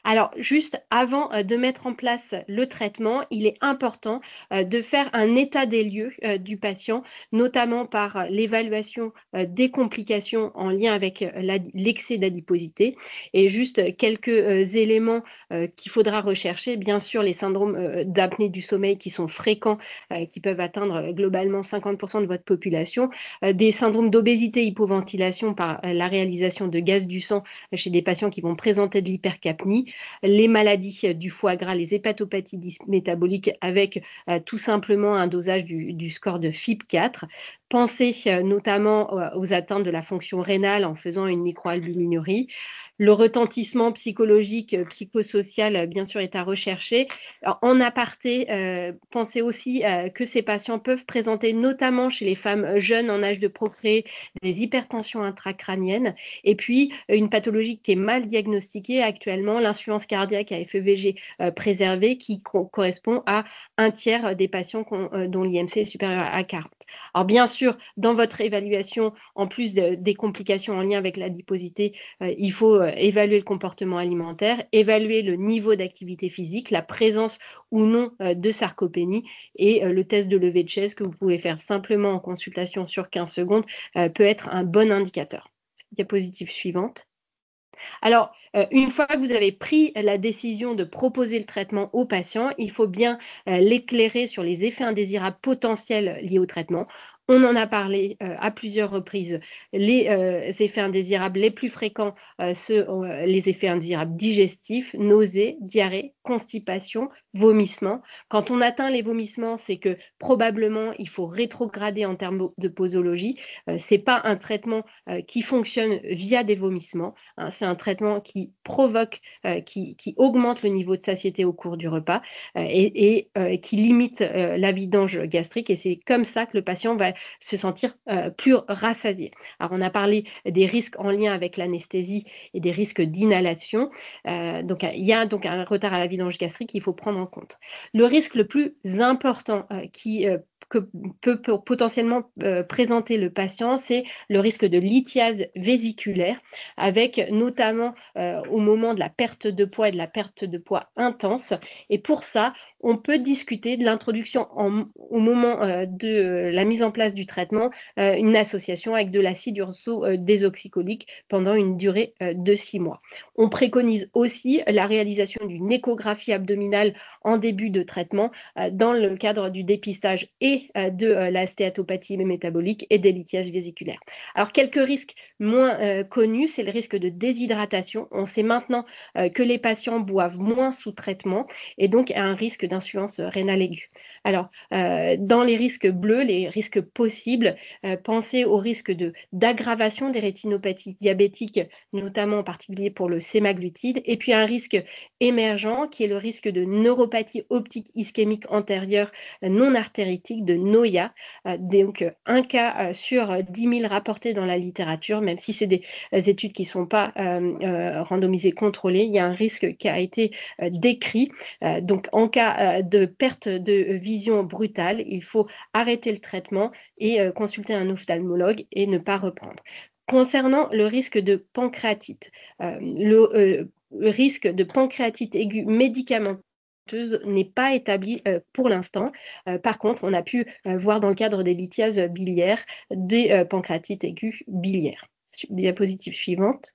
Alors, juste avant de mettre en place le traitement, il est important de faire un état des lieux du patient, notamment par l'évaluation des complications en lien avec l'excès d'adiposité. Et juste quelques éléments qu'il faudra rechercher, bien sûr, les syndromes d'apnée du sommeil qui sont fréquents, qui peuvent atteindre globalement 50% de votre population, des syndromes d'obésité, hypoventilation par la réalisation de gaz du sang chez des patients qui vont présenter de l'hypercapnie, les maladies du foie gras, les hépatopathies métaboliques avec tout simplement un dosage du score de FIB4. Pensez notamment aux atteintes de la fonction rénale en faisant une microalbuminurie. Le retentissement psychologique, psychosocial, bien sûr, est à rechercher. Alors, en aparté, pensez aussi que ces patients peuvent présenter, notamment chez les femmes jeunes en âge de procréer, des hypertensions intracrâniennes. Et puis, une pathologie qui est mal diagnostiquée actuellement, l'insuffisance cardiaque à FEVG préservée, qui correspond à un tiers des patients dont l'IMC est supérieur à 40. Alors, bien sûr, dans votre évaluation, en plus des complications en lien avec l'adiposité, il faut évaluer le comportement alimentaire, évaluer le niveau d'activité physique, la présence ou non de sarcopénie et le test de levée de chaise que vous pouvez faire simplement en consultation sur 15 secondes peut être un bon indicateur. Diapositive suivante. Alors, une fois que vous avez pris la décision de proposer le traitement au patient, il faut bien l'éclairer sur les effets indésirables potentiels liés au traitement. On en a parlé à plusieurs reprises. Les effets indésirables les plus fréquents sont les effets indésirables digestifs, nausées, diarrhée, constipation, vomissements. Quand on atteint les vomissements, c'est que probablement il faut rétrograder en termes de posologie. Ce n'est pas un traitement qui fonctionne via des vomissements. Hein, c'est un traitement qui provoque, qui augmente le niveau de satiété au cours du repas et qui limite la vidange gastrique. Et c'est comme ça que le patient va se sentir plus rassasié. Alors, on a parlé des risques en lien avec l'anesthésie et des risques d'inhalation. Donc, il y a donc un retard à la vidange gastrique qu'il faut prendre en compte. Le risque le plus important que peut potentiellement présenter le patient, c'est le risque de lithiase vésiculaire, avec notamment au moment de la perte de poids et de la perte de poids intense. Et pour ça, on peut discuter de l'introduction au moment de la mise en place du traitement, une association avec de l'acide urso-désoxycholique pendant une durée de 6 mois. On préconise aussi la réalisation d'une échographie abdominale en début de traitement dans le cadre du dépistage et de la stéatopathie métabolique et des lithiases vésiculaires. Alors, quelques risques moins connus, c'est le risque de déshydratation. On sait maintenant que les patients boivent moins sous traitement et donc un risque d'insuffisance rénale aiguë. Alors, dans les risques bleus, les risques possibles, pensez au risque d'aggravation des rétinopathies diabétiques, notamment en particulier pour le sémaglutide, et puis un risque émergent qui est le risque de neuropathie optique ischémique antérieure non artéritique, de NOIA. Donc, un cas sur 10 000 rapportés dans la littérature, même si c'est des études qui ne sont pas randomisées, contrôlées, il y a un risque qui a été décrit. Donc, en cas de perte de vision brutale, il faut arrêter le traitement et consulter un ophtalmologue et ne pas reprendre. Concernant le risque de pancréatite, le risque de pancréatite aiguë médicamenteuse n'est pas établi pour l'instant. Par contre, on a pu voir dans le cadre des lithiases biliaires des pancréatites aiguës biliaires. Diapositive suivante.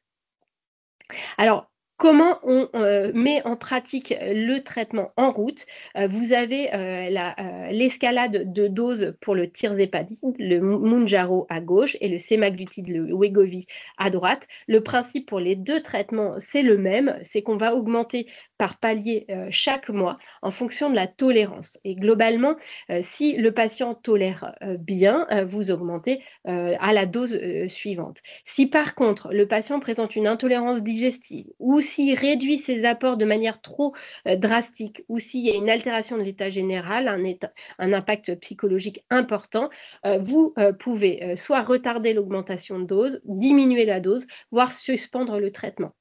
Alors, comment on met en pratique le traitement en route? Vous avez l'escalade de doses pour le tirzépatide, le Mounjaro à gauche et le sémaglutide, le Wegovy à droite. Le principe pour les deux traitements, c'est le même, c'est qu'on va augmenter par palier chaque mois en fonction de la tolérance. Et globalement, si le patient tolère bien, vous augmentez à la dose suivante. Si par contre, le patient présente une intolérance digestive ou s'il réduit ses apports de manière trop drastique ou s'il y a une altération de l'état général, un impact psychologique important, vous pouvez soit retarder l'augmentation de dose, diminuer la dose, voire suspendre le traitement.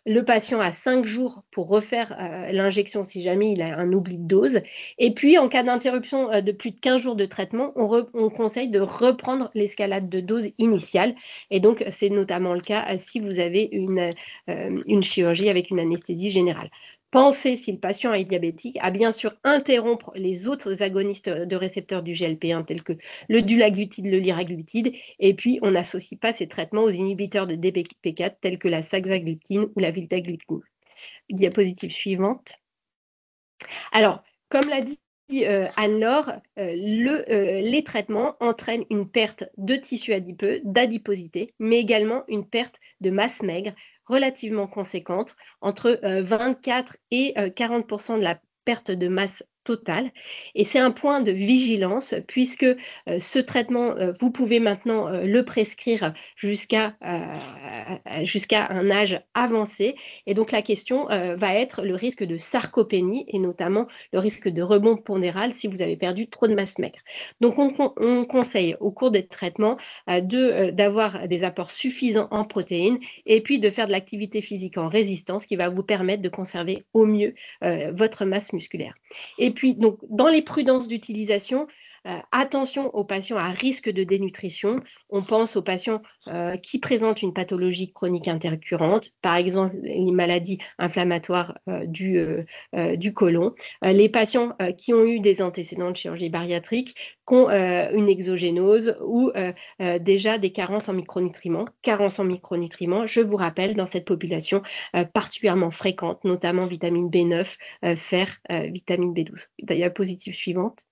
Le patient a 5 jours pour refaire l'injection si jamais il a un oubli de dose. Et puis, en cas d'interruption de plus de 15 jours de traitement, on conseille de reprendre l'escalade de dose initiale. Et donc, c'est notamment le cas si vous avez une chirurgie avec une anesthésie générale. Pensez, si le patient est diabétique, à bien sûr interrompre les autres agonistes de récepteurs du GLP-1 tels que le dulaglutide, le liraglutide, et puis on n'associe pas ces traitements aux inhibiteurs de DPP4 tels que la saxagliptine ou la vildagliptine. Diapositive suivante. Alors, comme l'a dit Anne-Laure, les traitements entraînent une perte de tissu adipeux, d'adiposité, mais également une perte de masse maigre relativement conséquente, entre 24 et 40% de la perte de masse totale. Et c'est un point de vigilance puisque ce traitement, vous pouvez maintenant le prescrire jusqu'à un âge avancé. Et donc la question va être le risque de sarcopénie et notamment le risque de rebond pondéral si vous avez perdu trop de masse maigre. Donc on conseille au cours des traitements d'avoir des apports suffisants en protéines et puis de faire de l'activité physique en résistance qui va vous permettre de conserver au mieux votre masse musculaire. Et puis, donc, dans les prudences d'utilisation, attention aux patients à risque de dénutrition. On pense aux patients qui présentent une pathologie chronique intercurrente, par exemple les maladies inflammatoires du côlon, les patients qui ont eu des antécédents de chirurgie bariatrique, qui ont une exogénose ou déjà des carences en micronutriments. Carences en micronutriments, je vous rappelle, dans cette population particulièrement fréquente, notamment vitamine B9, fer, vitamine B12. Diapositive suivante.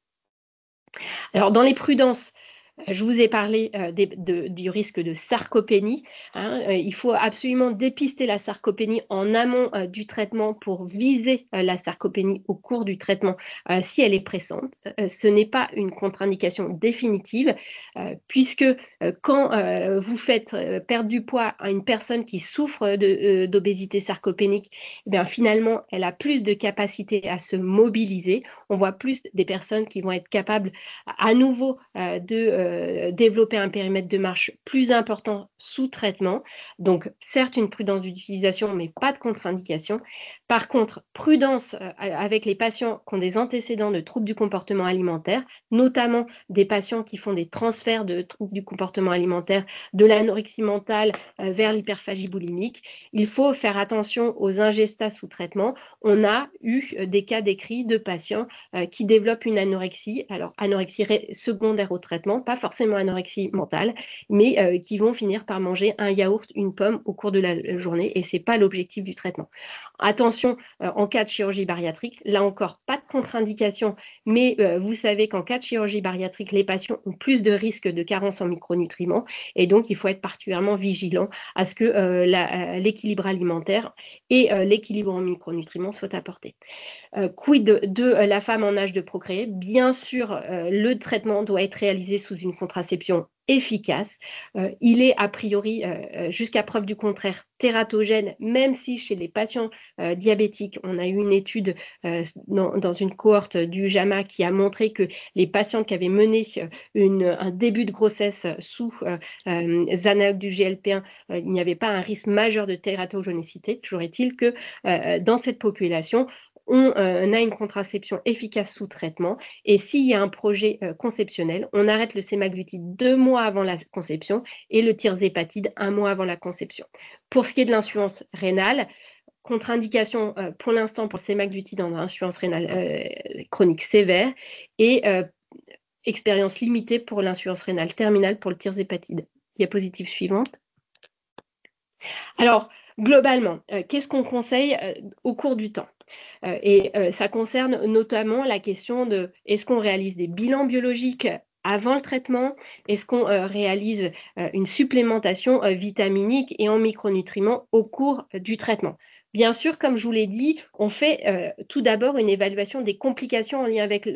Alors, dans les prudences, je vous ai parlé du risque de sarcopénie. Il faut absolument dépister la sarcopénie en amont du traitement pour viser la sarcopénie au cours du traitement si elle est pressante. Ce n'est pas une contre-indication définitive puisque quand vous faites perdre du poids à une personne qui souffre d'obésité sarcopénique, eh bien, finalement, elle a plus de capacité à se mobiliser. On voit plus des personnes qui vont être capables à nouveau de développer un périmètre de marche plus important sous traitement. Donc, certes, une prudence d'utilisation, mais pas de contre-indication. Par contre, prudence avec les patients qui ont des antécédents de troubles du comportement alimentaire, notamment des patients qui font des transferts de troubles du comportement alimentaire de l'anorexie mentale vers l'hyperphagie boulimique. Il faut faire attention aux ingestats sous traitement. On a eu des cas décrits de patients qui développent une anorexie, alors anorexie secondaire au traitement, pas forcément anorexie mentale, mais qui vont finir par manger un yaourt, une pomme au cours de la journée, et ce n'est pas l'objectif du traitement. Attention, en cas de chirurgie bariatrique, là encore, pas de contre-indication, mais vous savez qu'en cas de chirurgie bariatrique, les patients ont plus de risques de carence en micronutriments, et donc il faut être particulièrement vigilant à ce que l'équilibre alimentaire et l'équilibre en micronutriments soient apportés. Quid de la femme en âge de procréer? Bien sûr, le traitement doit être réalisé sous une contraception efficace. Il est a priori, jusqu'à preuve du contraire, tératogène, même si chez les patients diabétiques, on a eu une étude dans une cohorte du JAMA qui a montré que les patientes qui avaient mené un début de grossesse sous analogues du GLP-1, il n'y avait pas un risque majeur de tératogénicité. Toujours est-il que dans cette population, on a une contraception efficace sous traitement et s'il y a un projet conceptionnel, on arrête le sémaglutide 2 mois avant la conception et le tirzépatide 1 mois avant la conception. Pour ce qui est de l'insuffisance rénale, contre-indication pour l'instant pour le sémaglutide en insuffisance rénale chronique sévère et expérience limitée pour l'insuffisance rénale terminale pour le tirzépatide. Diapositive suivante. Alors, globalement, qu'est-ce qu'on conseille au cours du temps? Et ça concerne notamment la question de est-ce qu'on réalise des bilans biologiques avant le traitement? Est-ce qu'on réalise une supplémentation vitaminique et en micronutriments au cours du traitement? Bien sûr, comme je vous l'ai dit, on fait tout d'abord une évaluation des complications en lien avec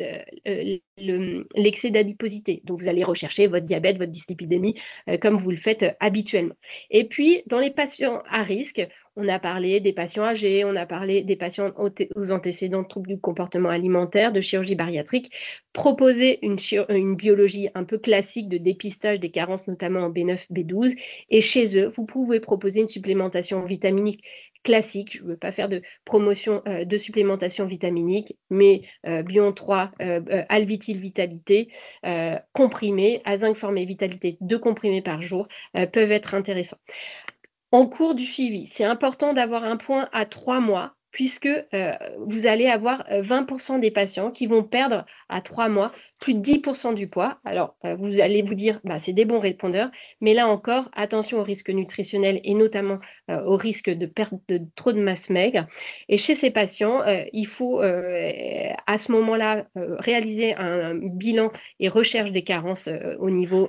l'excès d'adiposité. Donc, vous allez rechercher votre diabète, votre dyslipidémie, comme vous le faites habituellement. Et puis, dans les patients à risque, on a parlé des patients âgés, on a parlé des patients aux antécédents de troubles du comportement alimentaire, de chirurgie bariatrique. Proposer une biologie un peu classique de dépistage des carences, notamment en B9, B12. Et chez eux, vous pouvez proposer une supplémentation vitaminique classique. Je ne veux pas faire de promotion de supplémentation vitaminique, mais Bion 3, Alvitil Vitalité, comprimés, à zinc formé Vitalité, 2 comprimés par jour, peuvent être intéressants. En cours du suivi, c'est important d'avoir un point à 3 mois, puisque vous allez avoir 20% des patients qui vont perdre à 3 mois plus de 10% du poids. Alors, vous allez vous dire, c'est des bons répondeurs, mais là encore, attention au risque nutritionnel et notamment au risque de perte de trop de masse maigre. Et chez ces patients, il faut à ce moment-là réaliser un bilan et recherche des carences au niveau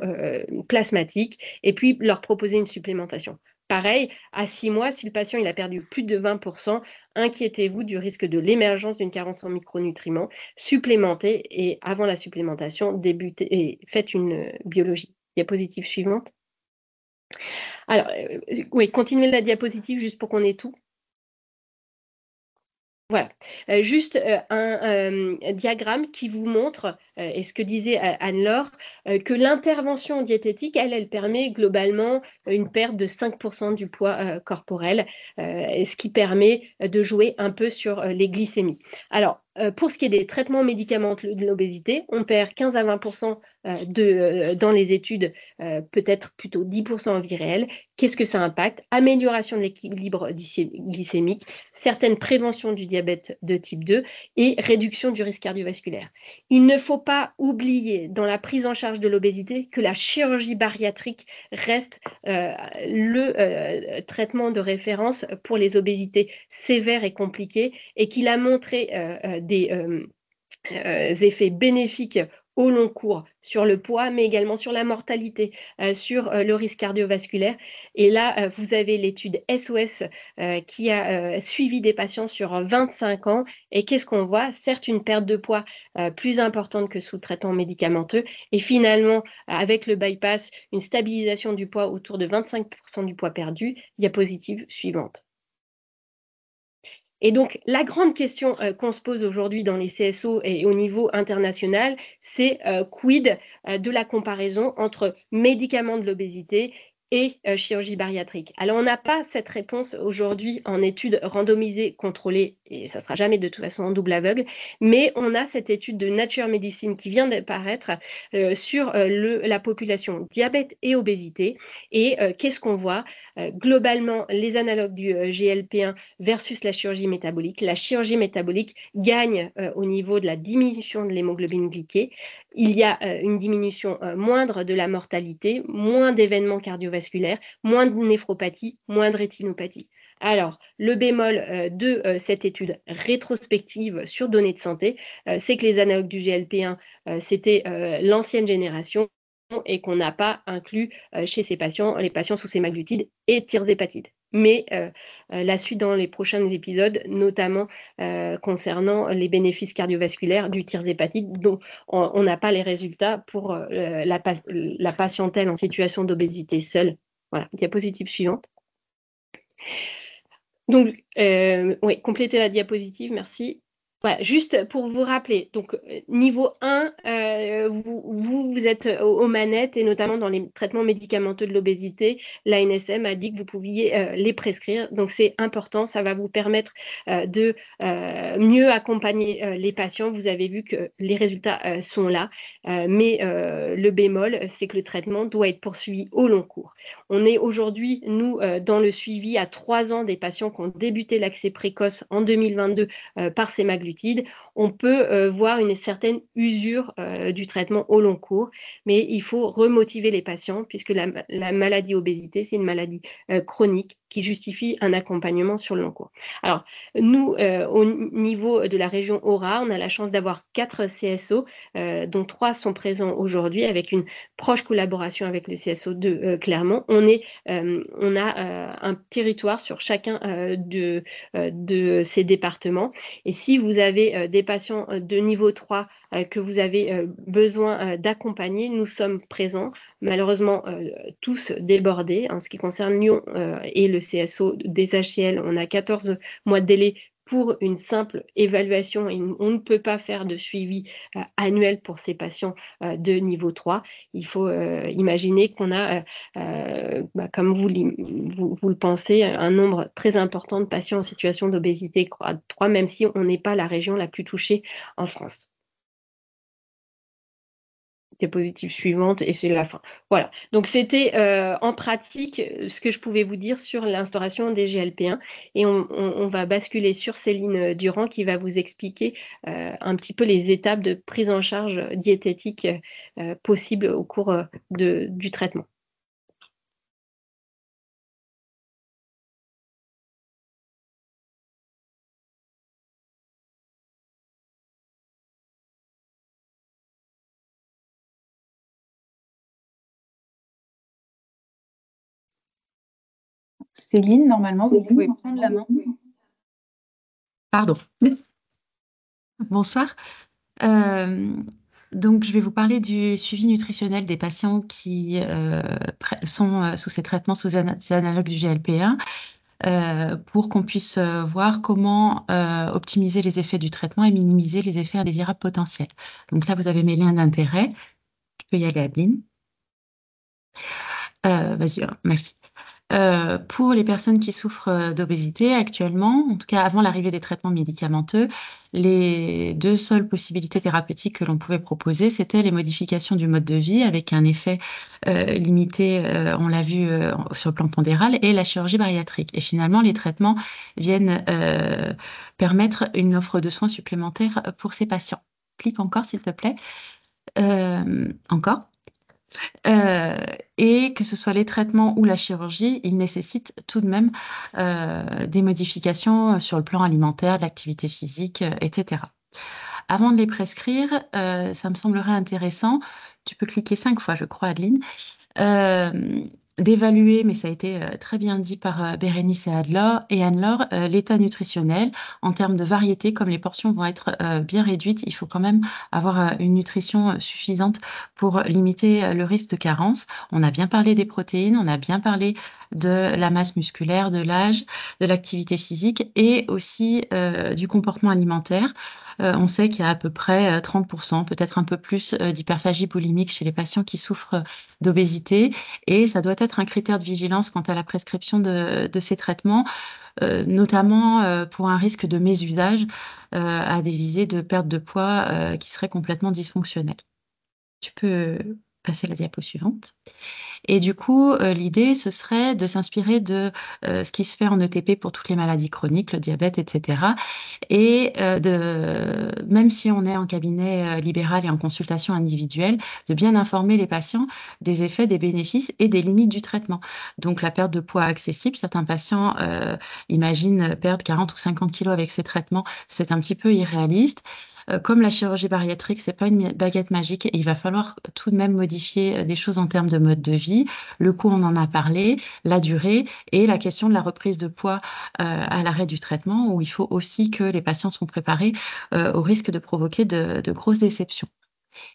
plasmatique et puis leur proposer une supplémentation. Pareil, à 6 mois, si le patient il a perdu plus de 20%, inquiétez-vous du risque de l'émergence d'une carence en micronutriments. Supplémentez et avant la supplémentation, débutez et faites une biologie. Diapositive suivante. Alors, oui, continuez la diapositive juste pour qu'on ait tout. Voilà, juste un diagramme qui vous montre, et ce que disait Anne-Laure, que l'intervention diététique, elle permet globalement une perte de 5% du poids corporel, ce qui permet de jouer un peu sur les glycémies. Alors, pour ce qui est des traitements médicamenteux de l'obésité, on perd 15 à 20% dans les études, peut-être plutôt 10% en vie réelle. Qu'est-ce que ça impacte? Amélioration de l'équilibre glycémique, certaines préventions du diabète de type 2 et réduction du risque cardiovasculaire. Il ne faut pas oublier dans la prise en charge de l'obésité que la chirurgie bariatrique reste le traitement de référence pour les obésités sévères et compliquées et qu'il a montré des effets bénéfiques au long cours sur le poids, mais également sur la mortalité, sur le risque cardiovasculaire. Et là, vous avez l'étude SOS qui a suivi des patients sur 25 ans. Et qu'est-ce qu'on voit? Certes, une perte de poids plus importante que sous traitement médicamenteux. Et finalement, avec le bypass, une stabilisation du poids autour de 25% du poids perdu. Diapositive suivante. Et donc, la grande question qu'on se pose aujourd'hui dans les CSO et au niveau international, c'est quid de la comparaison entre médicaments de l'obésité et chirurgie bariatrique. Alors, on n'a pas cette réponse aujourd'hui en études randomisées, contrôlées, et ça ne sera jamais de toute façon en double aveugle, mais on a cette étude de Nature Medicine qui vient d'apparaître sur la population diabète et obésité. Et qu'est-ce qu'on voit? Globalement, les analogues du GLP-1 versus la chirurgie métabolique. La chirurgie métabolique gagne au niveau de la diminution de l'hémoglobine glyquée. Il y a une diminution moindre de la mortalité, moins d'événements cardiovasculaires, moins de néphropathie, moins de rétinopathie. Alors, le bémol de cette étude rétrospective sur données de santé, c'est que les analogues du GLP-1, c'était l'ancienne génération et qu'on n'a pas inclus chez ces patients, les patients sous sémaglutide et tirzépatide. Mais la suite dans les prochains épisodes, notamment concernant les bénéfices cardiovasculaires du tirzépatide, dont on n'a pas les résultats pour la patientèle en situation d'obésité seule. Voilà, diapositive suivante. Donc, oui, complétez la diapositive, merci. Voilà, juste pour vous rappeler, donc niveau 1, vous êtes aux manettes et notamment dans les traitements médicamenteux de l'obésité, l'ANSM a dit que vous pouviez les prescrire, donc c'est important, ça va vous permettre de mieux accompagner les patients. Vous avez vu que les résultats sont là, mais le bémol, c'est que le traitement doit être poursuivi au long cours. On est aujourd'hui, nous, dans le suivi à 3 ans des patients qui ont débuté l'accès précoce en 2022 par sémaglutide. glutides, on peut voir une certaine usure du traitement au long cours, mais il faut remotiver les patients puisque la maladie obésité, c'est une maladie chronique qui justifie un accompagnement sur le long cours. Alors, nous, au niveau de la région Aura, on a la chance d'avoir 4 CSO, dont 3 sont présents aujourd'hui avec une proche collaboration avec le CSO de Clermont. On a un territoire sur chacun de ces départements. Et si vous avez des patients de niveau 3 que vous avez besoin d'accompagner, nous sommes présents, malheureusement tous débordés. En ce qui concerne Lyon et le CSO des HCL, on a 14 mois de délai pour une simple évaluation et on ne peut pas faire de suivi annuel pour ces patients de niveau 3. Il faut imaginer qu'on a, comme vous le pensez, un nombre très important de patients en situation d'obésité 3, même si on n'est pas la région la plus touchée en France. Diapositive suivante et c'est la fin. Voilà, donc c'était en pratique ce que je pouvais vous dire sur l'instauration des GLP-1 et on va basculer sur Céline Durand qui va vous expliquer un petit peu les étapes de prise en charge diététique possibles au cours du traitement. Céline, normalement, vous pouvez prendre la main. Pardon. Bonsoir. Donc, je vais vous parler du suivi nutritionnel des patients qui sont sous ces traitements sous analogues du GLP-1 pour qu'on puisse voir comment optimiser les effets du traitement et minimiser les effets indésirables potentiels. Donc là, vous avez mes liens d'intérêt. Tu peux y aller, Adeline. Vas-y, merci. Pour les personnes qui souffrent d'obésité actuellement, en tout cas avant l'arrivée des traitements médicamenteux, les 2 seules possibilités thérapeutiques que l'on pouvait proposer, c'était les modifications du mode de vie avec un effet limité, on l'a vu sur le plan pondéral, et la chirurgie bariatrique. Et finalement, les traitements viennent permettre une offre de soins supplémentaires pour ces patients. Clique encore, s'il te plaît. Encore. Et que ce soit les traitements ou la chirurgie, ils nécessitent tout de même des modifications sur le plan alimentaire, de l'activité physique, etc. Avant de les prescrire, ça me semblerait intéressant, tu peux cliquer 5 fois, je crois, Adeline, d'évaluer, mais ça a été très bien dit par Bérénice et Anne-Laure, l'état nutritionnel en termes de variété. Comme les portions vont être bien réduites, il faut quand même avoir une nutrition suffisante pour limiter le risque de carence. On a bien parlé des protéines, on a bien parlé de la masse musculaire, de l'âge, de l'activité physique et aussi du comportement alimentaire. On sait qu'il y a à peu près 30%, peut-être un peu plus, d'hyperphagie boulimique chez les patients qui souffrent d'obésité. Et ça doit être un critère de vigilance quant à la prescription de ces traitements, notamment pour un risque de mésusage à des visées de perte de poids qui seraient complètement dysfonctionnelles. Tu peux passer la diapo suivante. Et du coup, l'idée, ce serait de s'inspirer de ce qui se fait en ETP pour toutes les maladies chroniques, le diabète, etc. Et même si on est en cabinet libéral et en consultation individuelle, de bien informer les patients des effets, des bénéfices et des limites du traitement. Donc, la perte de poids accessible, certains patients imaginent perdre 40 ou 50 kilos avec ces traitements, c'est un petit peu irréaliste. Comme la chirurgie bariatrique, c'est pas une baguette magique et il va falloir tout de même modifier des choses en termes de mode de vie. Le coût, on en a parlé, la durée et la question de la reprise de poids à l'arrêt du traitement où il faut aussi que les patients soient préparés au risque de provoquer de grosses déceptions.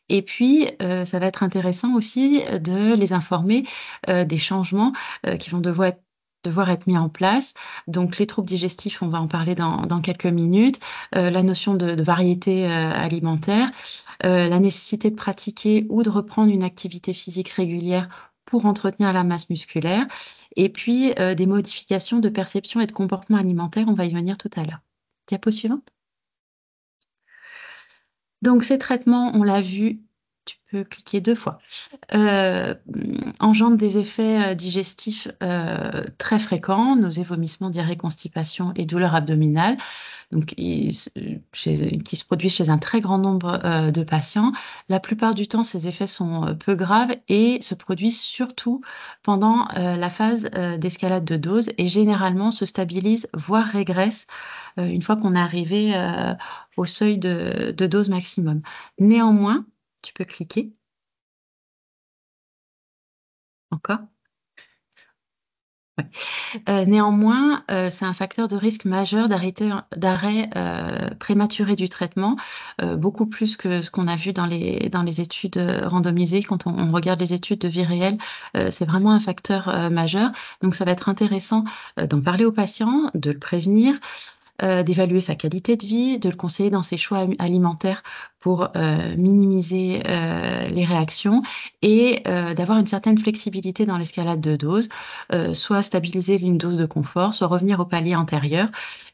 Et puis, ça va être intéressant aussi de les informer des changements qui vont devoir être mis en place. Donc, les troubles digestifs, on va en parler dans quelques minutes, la notion de variété alimentaire, la nécessité de pratiquer ou de reprendre une activité physique régulière pour entretenir la masse musculaire, et puis des modifications de perception et de comportement alimentaire, on va y venir tout à l'heure. Diapo suivante. Donc, ces traitements, on l'a vu, Tu peux cliquer 2 fois. Engendre des effets digestifs très fréquents, nausées, vomissements, diarrhée, constipation et douleurs abdominales, donc qui se produisent chez un très grand nombre de patients. La plupart du temps, ces effets sont peu graves et se produisent surtout pendant la phase d'escalade de dose et généralement se stabilisent, voire régressent une fois qu'on est arrivé au seuil de dose maximum. Néanmoins, tu peux cliquer. Encore. Ouais. Néanmoins, c'est un facteur de risque majeur d'arrêt prématuré du traitement, beaucoup plus que ce qu'on a vu dans les études randomisées. Quand on regarde les études de vie réelle, c'est vraiment un facteur majeur. Donc, ça va être intéressant d'en parler aux patients, de le prévenir, d'évaluer sa qualité de vie, de le conseiller dans ses choix alimentaires pour minimiser les réactions et d'avoir une certaine flexibilité dans l'escalade de dose, soit stabiliser une dose de confort, soit revenir au palier antérieur.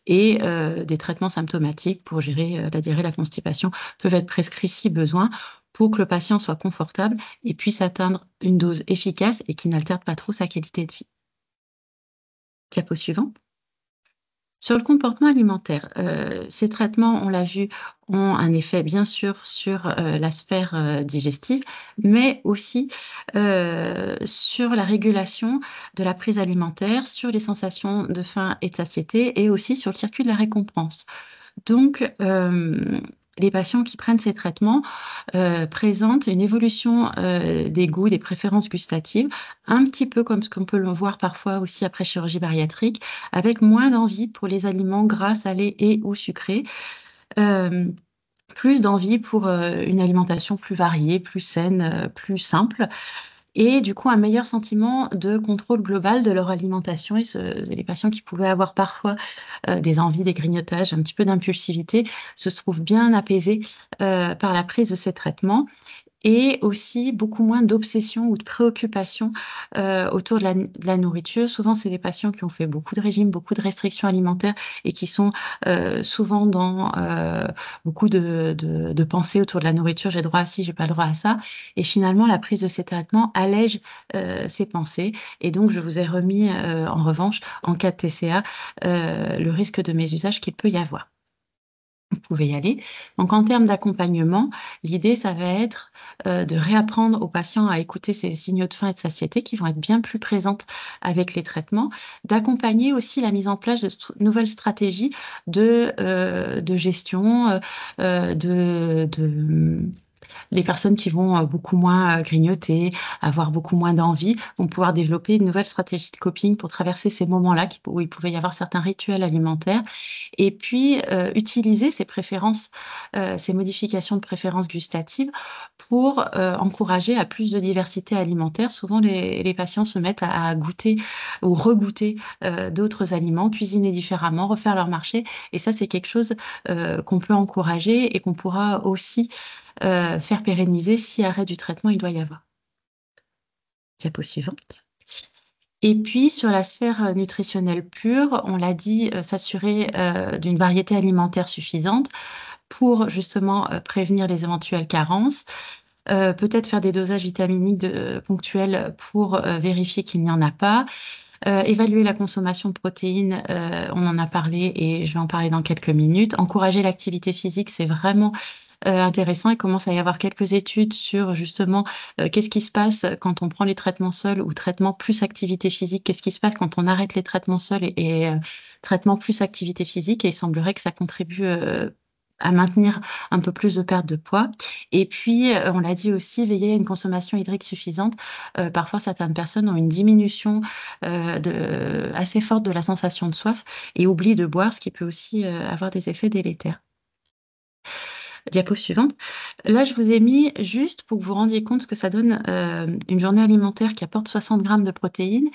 Et des traitements symptomatiques pour gérer la diarrhée, la constipation peuvent être prescrits si besoin pour que le patient soit confortable et puisse atteindre une dose efficace et qui n'altère pas trop sa qualité de vie. Diapo suivante. Sur le comportement alimentaire, ces traitements, on l'a vu, ont un effet bien sûr sur la sphère digestive, mais aussi sur la régulation de la prise alimentaire, sur les sensations de faim et de satiété, et aussi sur le circuit de la récompense. Donc, les patients qui prennent ces traitements présentent une évolution des goûts, des préférences gustatives, un petit peu comme ce qu'on peut le voir parfois aussi après chirurgie bariatrique, avec moins d'envie pour les aliments gras, salés et ou sucrés, plus d'envie pour une alimentation plus variée, plus saine, plus simple. Et du coup, un meilleur sentiment de contrôle global de leur alimentation. Et les patients qui pouvaient avoir parfois des envies, des grignotages, un petit peu d'impulsivité, se trouvent bien apaisés par la prise de ces traitements. Et aussi beaucoup moins d'obsession ou de préoccupation autour de la nourriture. Souvent, c'est des patients qui ont fait beaucoup de régimes, beaucoup de restrictions alimentaires et qui sont souvent dans beaucoup de pensées autour de la nourriture. J'ai droit à ci, j'ai pas le droit à ça. Et finalement, la prise de ces traitements allège ces pensées. Et donc, je vous ai remis en revanche, en cas de TCA, le risque de mésusage qu'il peut y avoir. Vous pouvez y aller. Donc, en termes d'accompagnement, l'idée, ça va être de réapprendre aux patients à écouter ces signaux de faim et de satiété qui vont être bien plus présentes avec les traitements, d'accompagner aussi la mise en place de nouvelles stratégies de gestion, les personnes qui vont beaucoup moins grignoter, avoir beaucoup moins d'envie, vont pouvoir développer une nouvelle stratégie de coping pour traverser ces moments-là où il pouvait y avoir certains rituels alimentaires. Et puis, utiliser ces préférences, ces modifications de préférences gustatives pour encourager à plus de diversité alimentaire. Souvent, les patients se mettent à goûter ou regoûter d'autres aliments, cuisiner différemment, refaire leur marché. Et ça, c'est quelque chose qu'on peut encourager et qu'on pourra aussi faire pérenniser si arrêt du traitement il doit y avoir. Diapo suivante. Et puis, sur la sphère nutritionnelle pure, on l'a dit, s'assurer d'une variété alimentaire suffisante pour justement prévenir les éventuelles carences. Peut-être faire des dosages vitaminiques ponctuels pour vérifier qu'il n'y en a pas. Évaluer la consommation de protéines, on en a parlé et je vais en parler dans quelques minutes. Encourager l'activité physique, c'est vraiment intéressant. Il commence à y avoir quelques études sur justement qu'est-ce qui se passe quand on prend les traitements seuls ou traitements plus activité physique, qu'est-ce qui se passe quand on arrête les traitements seuls et traitements plus activité physique, et il semblerait que ça contribue à maintenir un peu plus de perte de poids. Et puis, on l'a dit aussi, veiller à une consommation hydrique suffisante. Parfois, certaines personnes ont une diminution assez forte de la sensation de soif et oublient de boire, ce qui peut aussi avoir des effets délétères. Diapo suivante. Là, je vous ai mis juste pour que vous rendiez compte ce que ça donne une journée alimentaire qui apporte 60 grammes de protéines.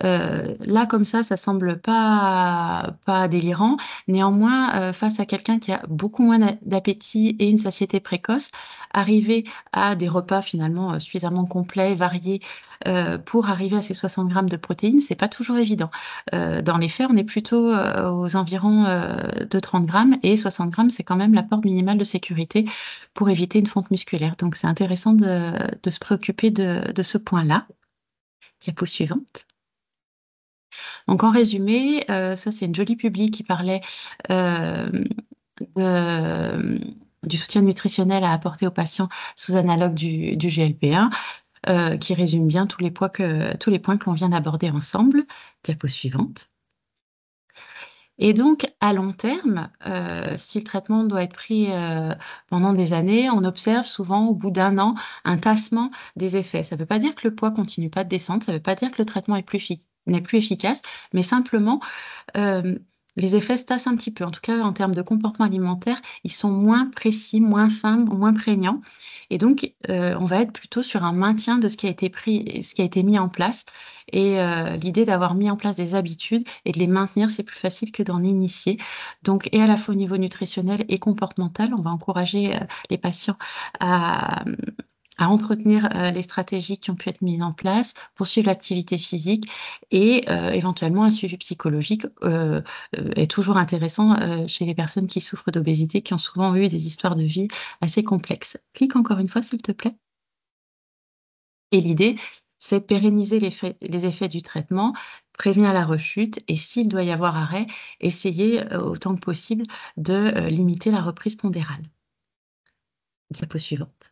Là, comme ça semble pas délirant. Néanmoins, face à quelqu'un qui a beaucoup moins d'appétit et une satiété précoce, arriver à des repas finalement suffisamment complets, variés, pour arriver à ces 60 grammes de protéines, c'est pas toujours évident. Dans les faits, on est plutôt aux environs de 30 grammes et 60 grammes, c'est quand même l'apport minimal de sécurité pour éviter une fonte musculaire. Donc, c'est intéressant de se préoccuper de ce point-là. Diapo suivante. Donc, en résumé, ça, c'est une jolie publi qui parlait du soutien nutritionnel à apporter aux patients sous analogue du GLP-1, qui résume bien tous les points que l'on vient d'aborder ensemble. Diapo suivante. Et donc, à long terme, si le traitement doit être pris pendant des années, on observe souvent au bout d'un an un tassement des effets. Ça ne veut pas dire que le poids continue pas de descendre, ça ne veut pas dire que le traitement n'est plus efficace, mais simplement les effets se tassent un petit peu. En tout cas, en termes de comportement alimentaire, ils sont moins précis, moins fins, moins prégnants. Et donc, on va être plutôt sur un maintien de ce qui a été pris, ce qui a été mis en place. Et l'idée d'avoir mis en place des habitudes et de les maintenir, c'est plus facile que d'en initier. Donc, et à la fois au niveau nutritionnel et comportemental, on va encourager les patients à entretenir les stratégies qui ont pu être mises en place, poursuivre l'activité physique et éventuellement un suivi psychologique est toujours intéressant chez les personnes qui souffrent d'obésité, qui ont souvent eu des histoires de vie assez complexes. Clique encore une fois, s'il te plaît. Et l'idée, c'est de pérenniser les effets du traitement, prévenir la rechute et s'il doit y avoir arrêt, essayer autant que possible de limiter la reprise pondérale. Diapo suivante.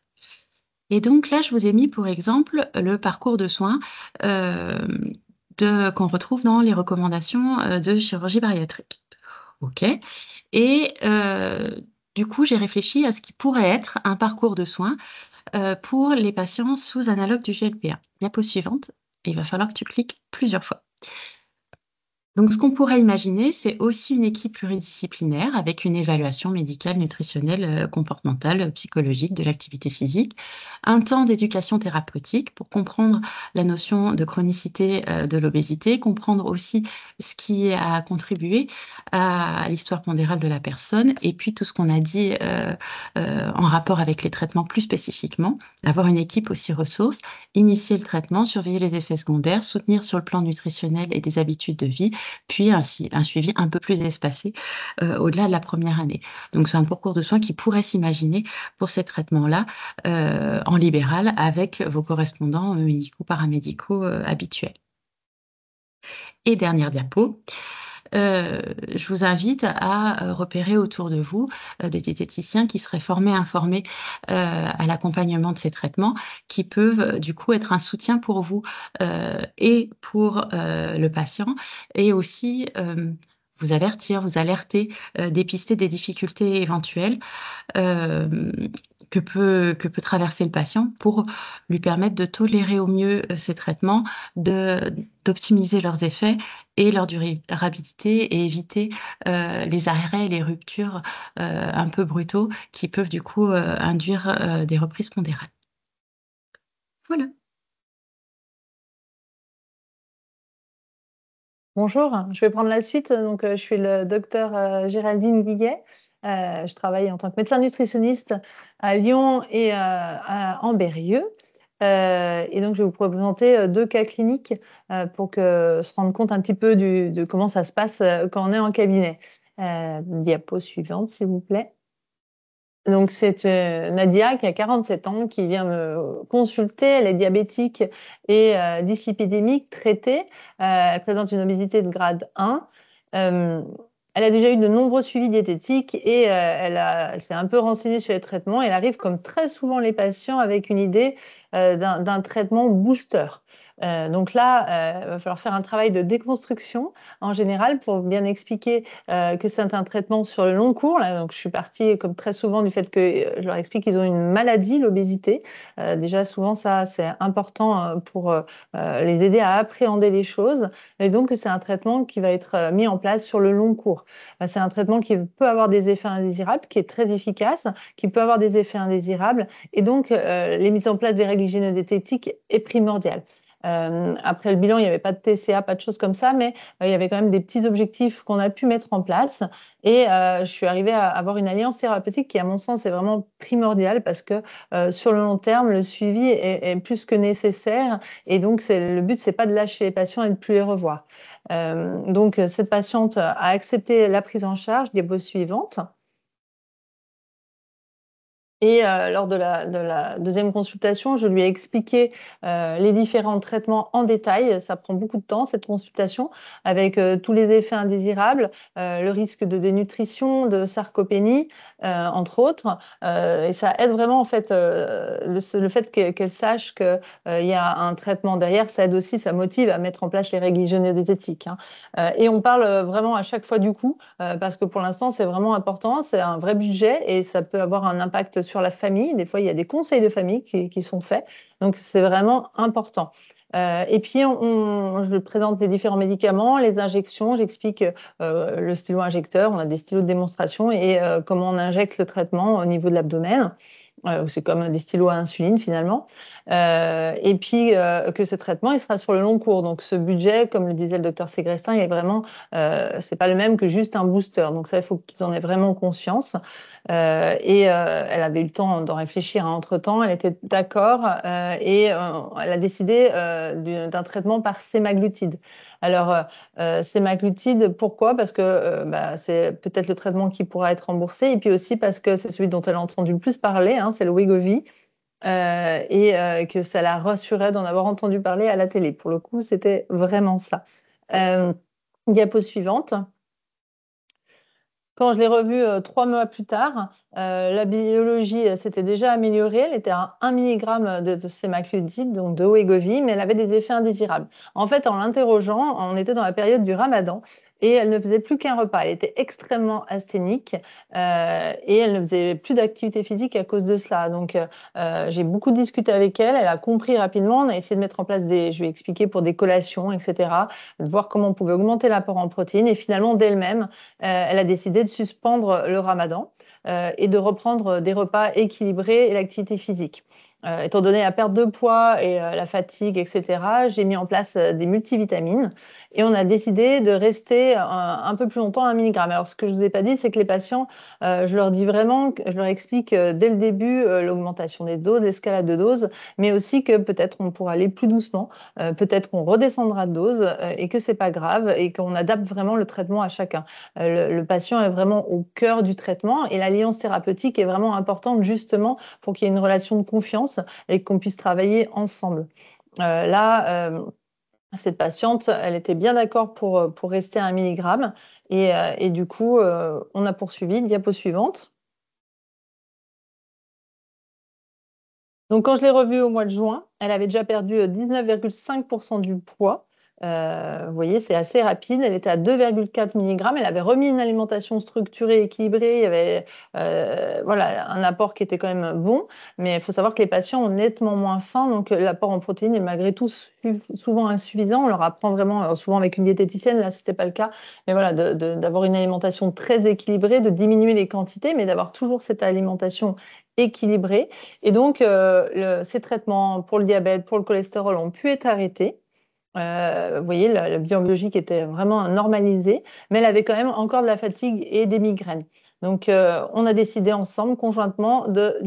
Et donc là, je vous ai mis pour exemple le parcours de soins qu'on retrouve dans les recommandations de chirurgie bariatrique. OK. Et du coup, j'ai réfléchi à ce qui pourrait être un parcours de soins pour les patients sous analogue du GLP-1. Diapo suivante. Il va falloir que tu cliques plusieurs fois. Donc, ce qu'on pourrait imaginer, c'est aussi une équipe pluridisciplinaire avec une évaluation médicale, nutritionnelle, comportementale, psychologique de l'activité physique, un temps d'éducation thérapeutique pour comprendre la notion de chronicité de l'obésité, comprendre aussi ce qui a contribué à l'histoire pondérale de la personne, et puis tout ce qu'on a dit en rapport avec les traitements plus spécifiquement, avoir une équipe aussi ressources, initier le traitement, surveiller les effets secondaires, soutenir sur le plan nutritionnel et des habitudes de vie, puis un suivi un peu plus espacé au-delà de la première année. Donc, c'est un parcours de soins qui pourrait s'imaginer pour ces traitements-là en libéral avec vos correspondants médicaux, paramédicaux habituels. Et dernière diapo. Je vous invite à repérer autour de vous des diététiciens qui seraient formés, informés à l'accompagnement de ces traitements, qui peuvent du coup être un soutien pour vous et pour le patient, et aussi vous avertir, vous alerter, dépister des difficultés éventuelles que peut traverser le patient pour lui permettre de tolérer au mieux ces traitements, d'optimiser leurs effets et leur durabilité et éviter les arrêts et les ruptures un peu brutaux qui peuvent du coup induire des reprises pondérales. Voilà. Bonjour, je vais prendre la suite. Donc, je suis le docteur Géraldine Guiguet. Je travaille en tant que médecin nutritionniste à Lyon et en Berrieux. Et donc, je vais vous présenter deux cas cliniques pour que se rendre compte un petit peu de comment ça se passe quand on est en cabinet. Diapo suivante, s'il vous plaît. Donc, c'est Nadia qui a 47 ans, qui vient me consulter. Elle est diabétique et dyslipidémique traitée. Elle présente une obésité de grade 1. Elle a déjà eu de nombreux suivis diététiques et elle s'est un peu renseignée sur les traitements. Elle arrive, comme très souvent les patients, avec une idée d'un traitement booster. Donc là, il va falloir faire un travail de déconstruction en général pour bien expliquer que c'est un traitement sur le long cours. Là, donc, je suis partie, comme très souvent, du fait que je leur explique qu'ils ont une maladie, l'obésité. Déjà, souvent, ça, c'est important pour les aider à appréhender les choses. Et donc, c'est un traitement qui va être mis en place sur le long cours. C'est un traitement qui peut avoir des effets indésirables, qui est très efficace, qui peut avoir des effets indésirables. Et donc, les mises en place des règles hygiéno-diététiques est primordiale. Après le bilan, il n'y avait pas de TCA, pas de choses comme ça, mais il y avait quand même des petits objectifs qu'on a pu mettre en place. Et je suis arrivée à avoir une alliance thérapeutique qui, à mon sens, est vraiment primordiale parce que sur le long terme, le suivi est plus que nécessaire. Et donc, le but, c'est pas de lâcher les patients et de plus les revoir. Donc, cette patiente a accepté la prise en charge, diapo suivante. Et lors de la deuxième consultation, je lui ai expliqué les différents traitements en détail. Ça prend beaucoup de temps, cette consultation, avec tous les effets indésirables, le risque de dénutrition, de sarcopénie, entre autres. Et ça aide vraiment, en fait, le fait qu'elle sache qu'il y a un traitement derrière, ça aide aussi, ça motive à mettre en place les règles hygiéno-diététiques. Et on parle vraiment à chaque fois du coût, parce que pour l'instant, c'est vraiment important, c'est un vrai budget et ça peut avoir un impact sur la famille. Des fois, il y a des conseils de famille qui sont faits, donc c'est vraiment important. Et puis, je présente les différents médicaments, les injections, j'explique le stylo injecteur, on a des stylos de démonstration et comment on injecte le traitement au niveau de l'abdomen. C'est comme des stylos à insuline finalement. Et puis que ce traitement, il sera sur le long cours. Donc ce budget, comme le disait le docteur Ségrestin, il est vraiment, c'est pas le même que juste un booster. Donc ça, il faut qu'ils en aient vraiment conscience. Et elle avait eu le temps d'en réfléchir entre-temps. Elle était d'accord et elle a décidé d'un traitement par sémaglutide. Alors, sémaglutide, pourquoi? Parce que c'est peut-être le traitement qui pourra être remboursé et puis aussi parce que c'est celui dont elle a entendu le plus parler, hein, c'est le Wegovy. Et que ça la rassurait d'en avoir entendu parler à la télé. Pour le coup, c'était vraiment ça. Diapo suivante. Quand je l'ai revue 3 mois plus tard, la biologie s'était déjà améliorée. Elle était à 1 mg de sémaglutide, donc de Wegovy, mais elle avait des effets indésirables. En fait, en l'interrogeant, on était dans la période du Ramadan et elle ne faisait plus qu'un repas. Elle était extrêmement asthénique et elle ne faisait plus d'activité physique à cause de cela. Donc, j'ai beaucoup discuté avec elle. Elle a compris rapidement. On a essayé de mettre en place je lui ai expliqué pour des collations, etc., de voir comment on pouvait augmenter l'apport en protéines. Et finalement, d'elle-même, elle a décidé de suspendre le Ramadan et de reprendre des repas équilibrés et l'activité physique. Étant donné la perte de poids et la fatigue, etc., j'ai mis en place des multivitamines et on a décidé de rester un peu plus longtemps à 1 mg. Alors, ce que je ne vous ai pas dit, c'est que les patients, je leur dis vraiment, je leur explique dès le début l'augmentation des doses, l'escalade de doses, mais aussi que peut-être on pourra aller plus doucement, peut-être qu'on redescendra de dose et que c'est pas grave et qu'on adapte vraiment le traitement à chacun. Le patient est vraiment au cœur du traitement et l'alliance thérapeutique est vraiment importante justement pour qu'il y ait une relation de confiance et qu'on puisse travailler ensemble. Cette patiente, elle était bien d'accord pour rester à 1 mg et du coup, on a poursuivi. Diapo suivante. Donc, quand je l'ai revue au mois de juin, elle avait déjà perdu 19,5% du poids. Vous voyez, c'est assez rapide. Elle était à 2,4 mg. Elle avait remis une alimentation structurée, équilibrée. Il y avait voilà, un apport qui était quand même bon. Mais il faut savoir que les patients ont nettement moins faim. Donc, l'apport en protéines est malgré tout souvent insuffisant. On leur apprend vraiment, souvent avec une diététicienne, là, ce n'était pas le cas. Mais voilà, d'avoir une alimentation très équilibrée, de diminuer les quantités, mais d'avoir toujours cette alimentation équilibrée. Et donc, ces traitements pour le diabète, pour le cholestérol ont pu être arrêtés. Vous voyez, la bilan biologique était vraiment normalisée, mais elle avait quand même encore de la fatigue et des migraines. Donc, on a décidé ensemble, conjointement, de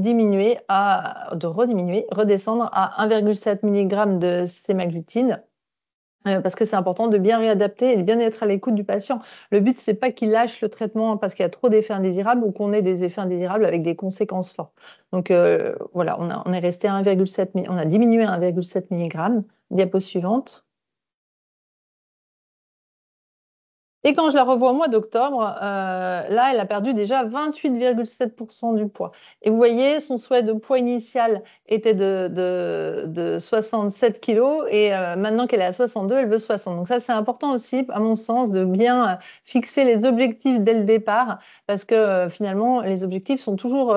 redescendre à 1,7 mg de sémaglutide. Parce que c'est important de bien réadapter et de bien être à l'écoute du patient. Le but, c'est pas qu'il lâche le traitement parce qu'il y a trop d'effets indésirables ou qu'on ait des effets indésirables avec des conséquences fortes. Donc voilà, on est resté à 1,7 on a diminué à 1,7 mg. Diapo suivante. Et quand je la revois au mois d'octobre, là, elle a perdu déjà 28,7% du poids. Et vous voyez, son souhait de poids initial était de 67 kg et maintenant qu'elle est à 62, elle veut 60. Donc ça, c'est important aussi, à mon sens, de bien fixer les objectifs dès le départ parce que finalement, les objectifs sont toujours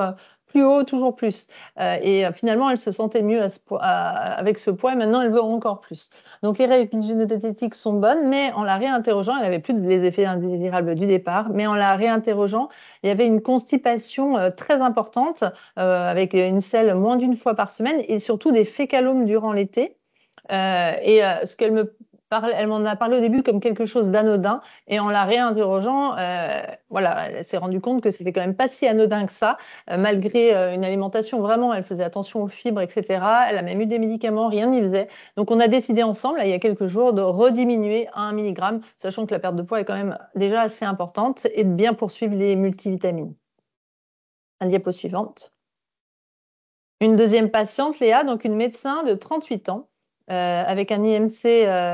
plus haut, toujours plus. Et finalement, elle se sentait mieux avec ce poids et maintenant, elle veut encore plus. Donc, les règles génétiques sont bonnes, mais en la réinterrogeant, elle n'avait plus les effets indésirables du départ, mais en la réinterrogeant, il y avait une constipation très importante avec une selle moins d'une fois par semaine et surtout des fécalomes durant l'été. Ce qu'elle me parle, elle m'en a parlé au début comme quelque chose d'anodin, et en la réinterrogeant, voilà, elle s'est rendue compte que c'était quand même pas si anodin que ça, malgré une alimentation vraiment, elle faisait attention aux fibres, etc. Elle a même eu des médicaments, rien n'y faisait. Donc on a décidé ensemble, là, il y a quelques jours, de rediminuer à 1 mg, sachant que la perte de poids est quand même déjà assez importante, et de bien poursuivre les multivitamines. La diapo suivante. Une deuxième patiente, Léa, donc une médecin de 38 ans, avec un IMC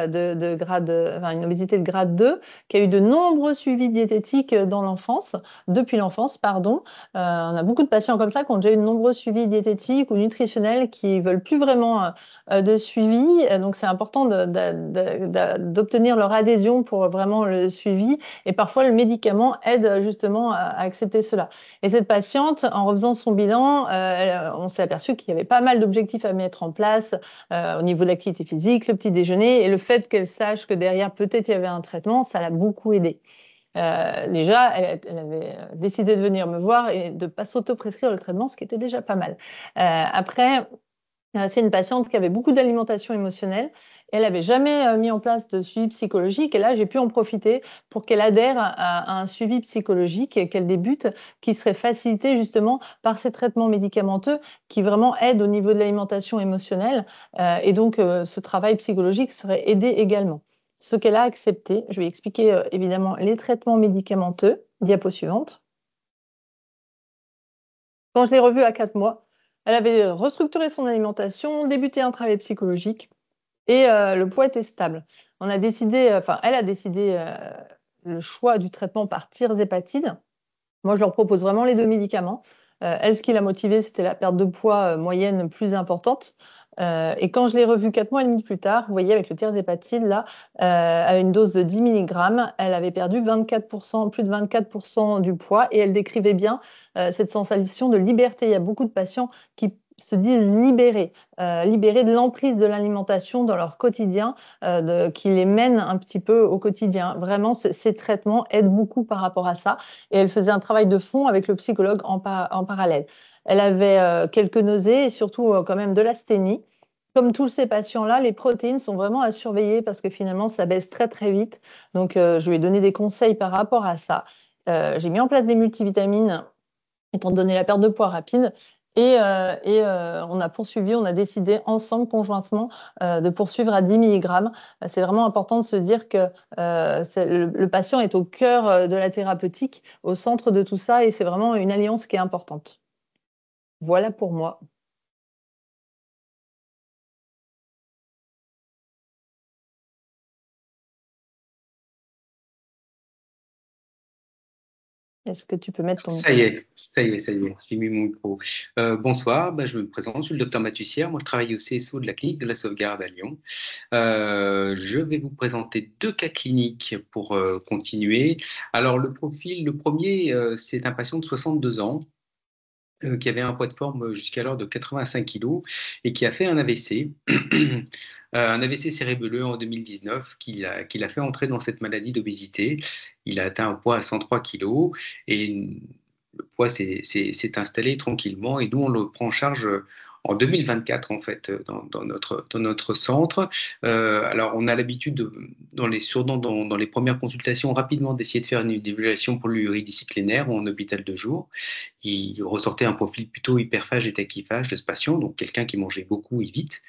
de grade, enfin une obésité de grade 2, qui a eu de nombreux suivis diététiques dans l'enfance, depuis l'enfance, pardon. On a beaucoup de patients comme ça qui ont déjà eu de nombreux suivis diététiques ou nutritionnels qui veulent plus vraiment de suivi. Donc c'est important d'obtenir leur adhésion pour vraiment le suivi. Et parfois le médicament aide justement à accepter cela. Et cette patiente, en refaisant son bilan, on s'est aperçu qu'il y avait pas mal d'objectifs à mettre en place au niveau de l'activité physique, le petit déjeuner, et le fait qu'elle sache que derrière peut-être il y avait un traitement, ça l'a beaucoup aidée. Déjà, elle avait décidé de venir me voir et de ne pas s'auto-prescrire le traitement, ce qui était déjà pas mal. Après, c'est une patiente qui avait beaucoup d'alimentation émotionnelle. Elle n'avait jamais mis en place de suivi psychologique. Et là, j'ai pu en profiter pour qu'elle adhère à un suivi psychologique et qu'elle débute, qui serait facilité justement par ces traitements médicamenteux qui vraiment aident au niveau de l'alimentation émotionnelle. Et donc, ce travail psychologique serait aidé également. Ce qu'elle a accepté, je vais expliquer évidemment les traitements médicamenteux. Diapo suivante. Quand je l'ai revue à 4 mois, elle avait restructuré son alimentation, débuté un travail psychologique et le poids était stable. On a décidé, enfin, elle a décidé le choix du traitement par tirzépatide. Moi, je leur propose vraiment les 2 médicaments. Elle, ce qui l'a motivée, c'était la perte de poids moyenne plus importante. Et quand je l'ai revue 4 mois et demi plus tard, vous voyez, avec le tirzépatide, là, à une dose de 10 mg, elle avait perdu 24%, plus de 24% du poids, et elle décrivait bien cette sensation de liberté. Il y a beaucoup de patients qui se disent libérés de l'emprise de l'alimentation dans leur quotidien, qui les mène un petit peu au quotidien. Vraiment, ces traitements aident beaucoup par rapport à ça. Et elle faisait un travail de fond avec le psychologue en parallèle. Elle avait quelques nausées et surtout quand même de l'asthénie. Comme tous ces patients-là, les protéines sont vraiment à surveiller parce que finalement, ça baisse très très vite. Donc, je lui ai donné des conseils par rapport à ça. J'ai mis en place des multivitamines, étant donné la perte de poids rapide. Et on a poursuivi, on a décidé ensemble, conjointement, de poursuivre à 10 mg. C'est vraiment important de se dire que le patient est au cœur de la thérapeutique, au centre de tout ça, et c'est vraiment une alliance qui est importante. Voilà pour moi. Est-ce que tu peux mettre ton micro? Ça y est, j'ai mis mon micro. Bonsoir, je me présente, je suis le docteur Mathussière. Moi, je travaille au CSO de la clinique de la Sauvegarde à Lyon. Je vais vous présenter 2 cas cliniques pour continuer. Alors, le premier, c'est un patient de 62 ans qui avait un poids de forme jusqu'alors de 85 kg et qui a fait un AVC, un AVC cérébelleux en 2019, qui l'a fait entrer dans cette maladie d'obésité. Il a atteint un poids à 103 kg et le poids s'est installé tranquillement, et nous, on le prend en charge en 2024, en fait, dans notre centre. Alors, on a l'habitude, dans les premières consultations, rapidement d'essayer de faire une évaluation pluridisciplinaire ou en hôpital de jour. Il ressortait un profil plutôt hyperphage et tachyphage de ce patient, donc quelqu'un qui mangeait beaucoup et vite,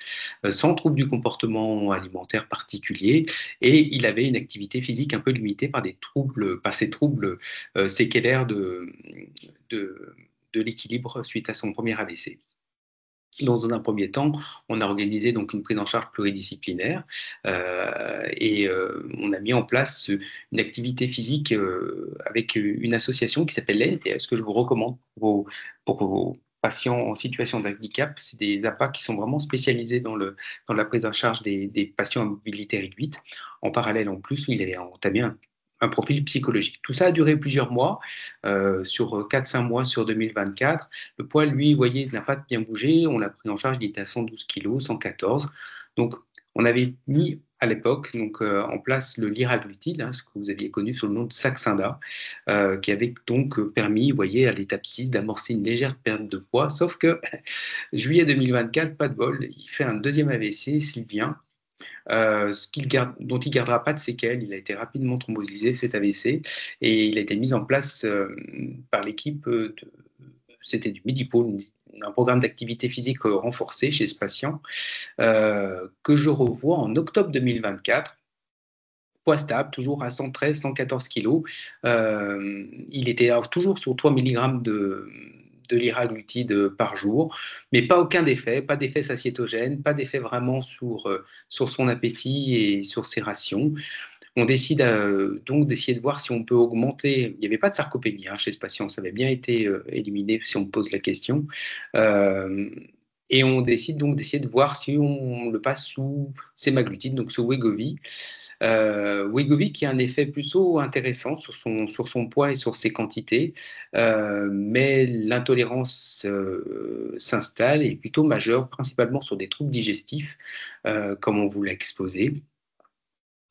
sans trouble du comportement alimentaire particulier, et il avait une activité physique un peu limitée par ces troubles séquelaires de l'équilibre suite à son premier AVC. Dans un premier temps, on a organisé donc une prise en charge pluridisciplinaire et on a mis en place une activité physique avec une association qui s'appelle l'ANTS, que je vous recommande pour vos patients en situation de handicap. C'est des APA qui sont vraiment spécialisés dans la prise en charge des patients à mobilité réduite. En parallèle, en plus, il avait entamé un profil psychologique. Tout ça a duré plusieurs mois, sur 4-5 mois sur 2024. Le poids, lui, vous voyez, n'a pas bien bougé. On l'a pris en charge, il était à 112 kg, 114. Donc, on avait mis à l'époque en place le liraglutide, ce que vous aviez connu sous le nom de Saxenda, qui avait donc permis, vous voyez, à l'étape 6, d'amorcer une légère perte de poids. Sauf que juillet 2024, pas de bol, il fait un deuxième AVC, Sylvien. dont il ne gardera pas de séquelles. Il a été rapidement thrombosylé, cet AVC, et il a été mis en place par l'équipe, c'était du Midipôle, un programme d'activité physique renforcé chez ce patient, que je revois en octobre 2024. Poids stable, toujours à 113, 114 kg. Il était toujours sur 3 mg de liraglutide par jour, mais pas aucun effet, pas d'effet satiétogène, pas d'effet vraiment sur son appétit et sur ses rations. On décide donc d'essayer de voir si on peut augmenter. Il n'y avait pas de sarcopénie chez ce patient, ça avait bien été éliminé si on me pose la question. Et on décide donc d'essayer de voir si on le passe sous sémaglutide, donc sous Wegovy. Wegovy qui a un effet plutôt intéressant sur son poids et sur ses quantités, mais l'intolérance s'installe et est plutôt majeure, principalement sur des troubles digestifs, comme on vous l'a exposé,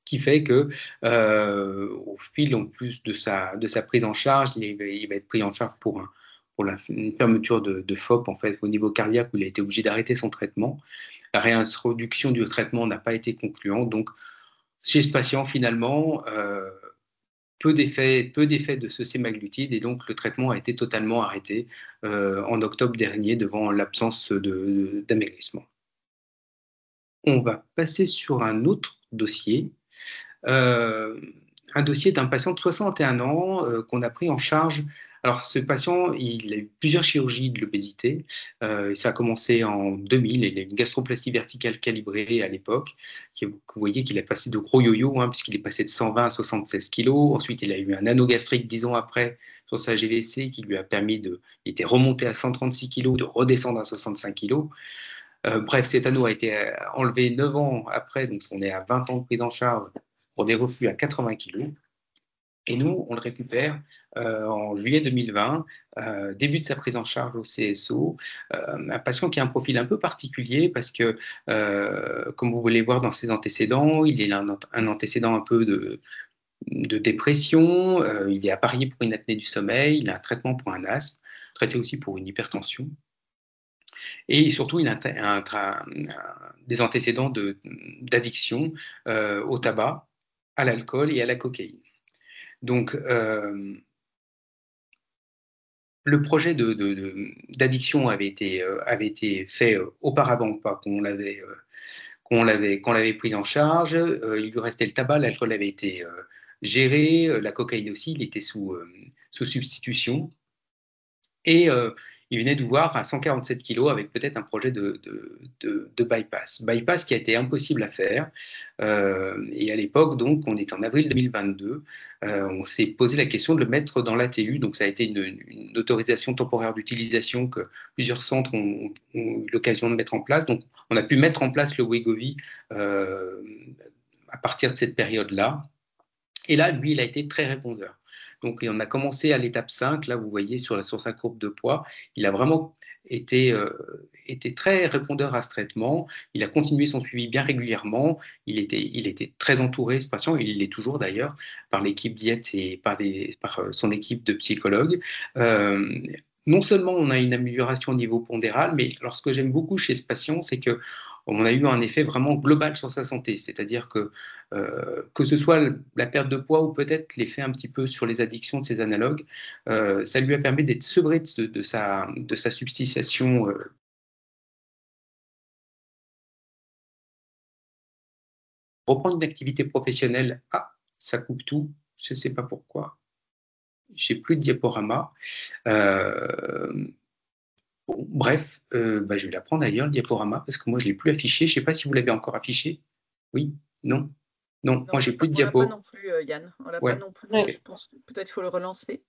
qui fait que au fil en plus de sa prise en charge, il va être pris en charge pour une fermeture de FOP en fait, au niveau cardiaque, où il a été obligé d'arrêter son traitement. La réintroduction du traitement n'a pas été concluante, donc chez ce patient, finalement, peu d'effets de ce sémaglutide, et donc le traitement a été totalement arrêté en octobre dernier devant l'absence d'amaigrissement. On va passer sur un autre dossier, un dossier d'un patient de 61 ans qu'on a pris en charge. Alors, ce patient, il a eu plusieurs chirurgies de l'obésité. Ça a commencé en 2000. Il a eu une gastroplastie verticale calibrée à l'époque. Vous voyez qu'il a passé de gros yo-yo, puisqu'il est passé de 120 à 76 kg. Ensuite, il a eu un anneau gastrique 10 ans après sur sa GVC qui lui a permis il était remonté à 136 kg, de redescendre à 65 kg. Bref, cet anneau a été enlevé 9 ans après, donc on est à 20 ans de prise en charge pour des reflux à 80 kg. Et nous, on le récupère en juillet 2020, début de sa prise en charge au CSO, un patient qui a un profil un peu particulier parce que, comme vous voulez voir dans ses antécédents, il a un antécédent un peu de dépression, il est apparié pour une apnée du sommeil, il a un traitement pour un asthme, traité aussi pour une hypertension. Et surtout, il a des antécédents d'addiction au tabac, à l'alcool et à la cocaïne. Donc, le projet d'addiction avait été fait auparavant, pas qu'on l'avait pris en charge. Il lui restait le tabac, l'alcool avait été géré, la cocaïne aussi, il était sous substitution. Et il venait de voir à 147 kg avec peut-être un projet de bypass. Bypass qui a été impossible à faire. Et à l'époque, donc, on est en avril 2022, on s'est posé la question de le mettre dans l'ATU. Donc, ça a été une autorisation temporaire d'utilisation que plusieurs centres ont eu l'occasion de mettre en place. Donc, on a pu mettre en place le Wegovy à partir de cette période-là. Et là, lui, il a été très répondeur. Donc, on a commencé à l'étape 5. Là, vous voyez sur sa courbe de poids, il a vraiment été très répondeur à ce traitement. Il a continué son suivi bien régulièrement. Il était très entouré, ce patient, il l'est toujours d'ailleurs, par l'équipe diète et par son équipe de psychologues. Non seulement on a une amélioration au niveau pondéral, mais alors ce que j'aime beaucoup chez ce patient, c'est qu'on a eu un effet vraiment global sur sa santé. C'est-à-dire que ce soit la perte de poids ou peut-être l'effet un petit peu sur les addictions de ses analogues, ça lui a permis d'être sevré de sa substitution. Reprendre une activité professionnelle, ça coupe tout, je ne sais pas pourquoi. J'ai plus de diaporama. Bref, je vais la prendre ailleurs, le diaporama, parce que moi, je ne l'ai plus affiché. Je ne sais pas si vous l'avez encore affiché. Oui? Non? Non, moi, j'ai plus de diapo. On l'a pas non plus, Yann. On l'a pas non plus. Ouais. Je pense que peut-être qu'il faut le relancer.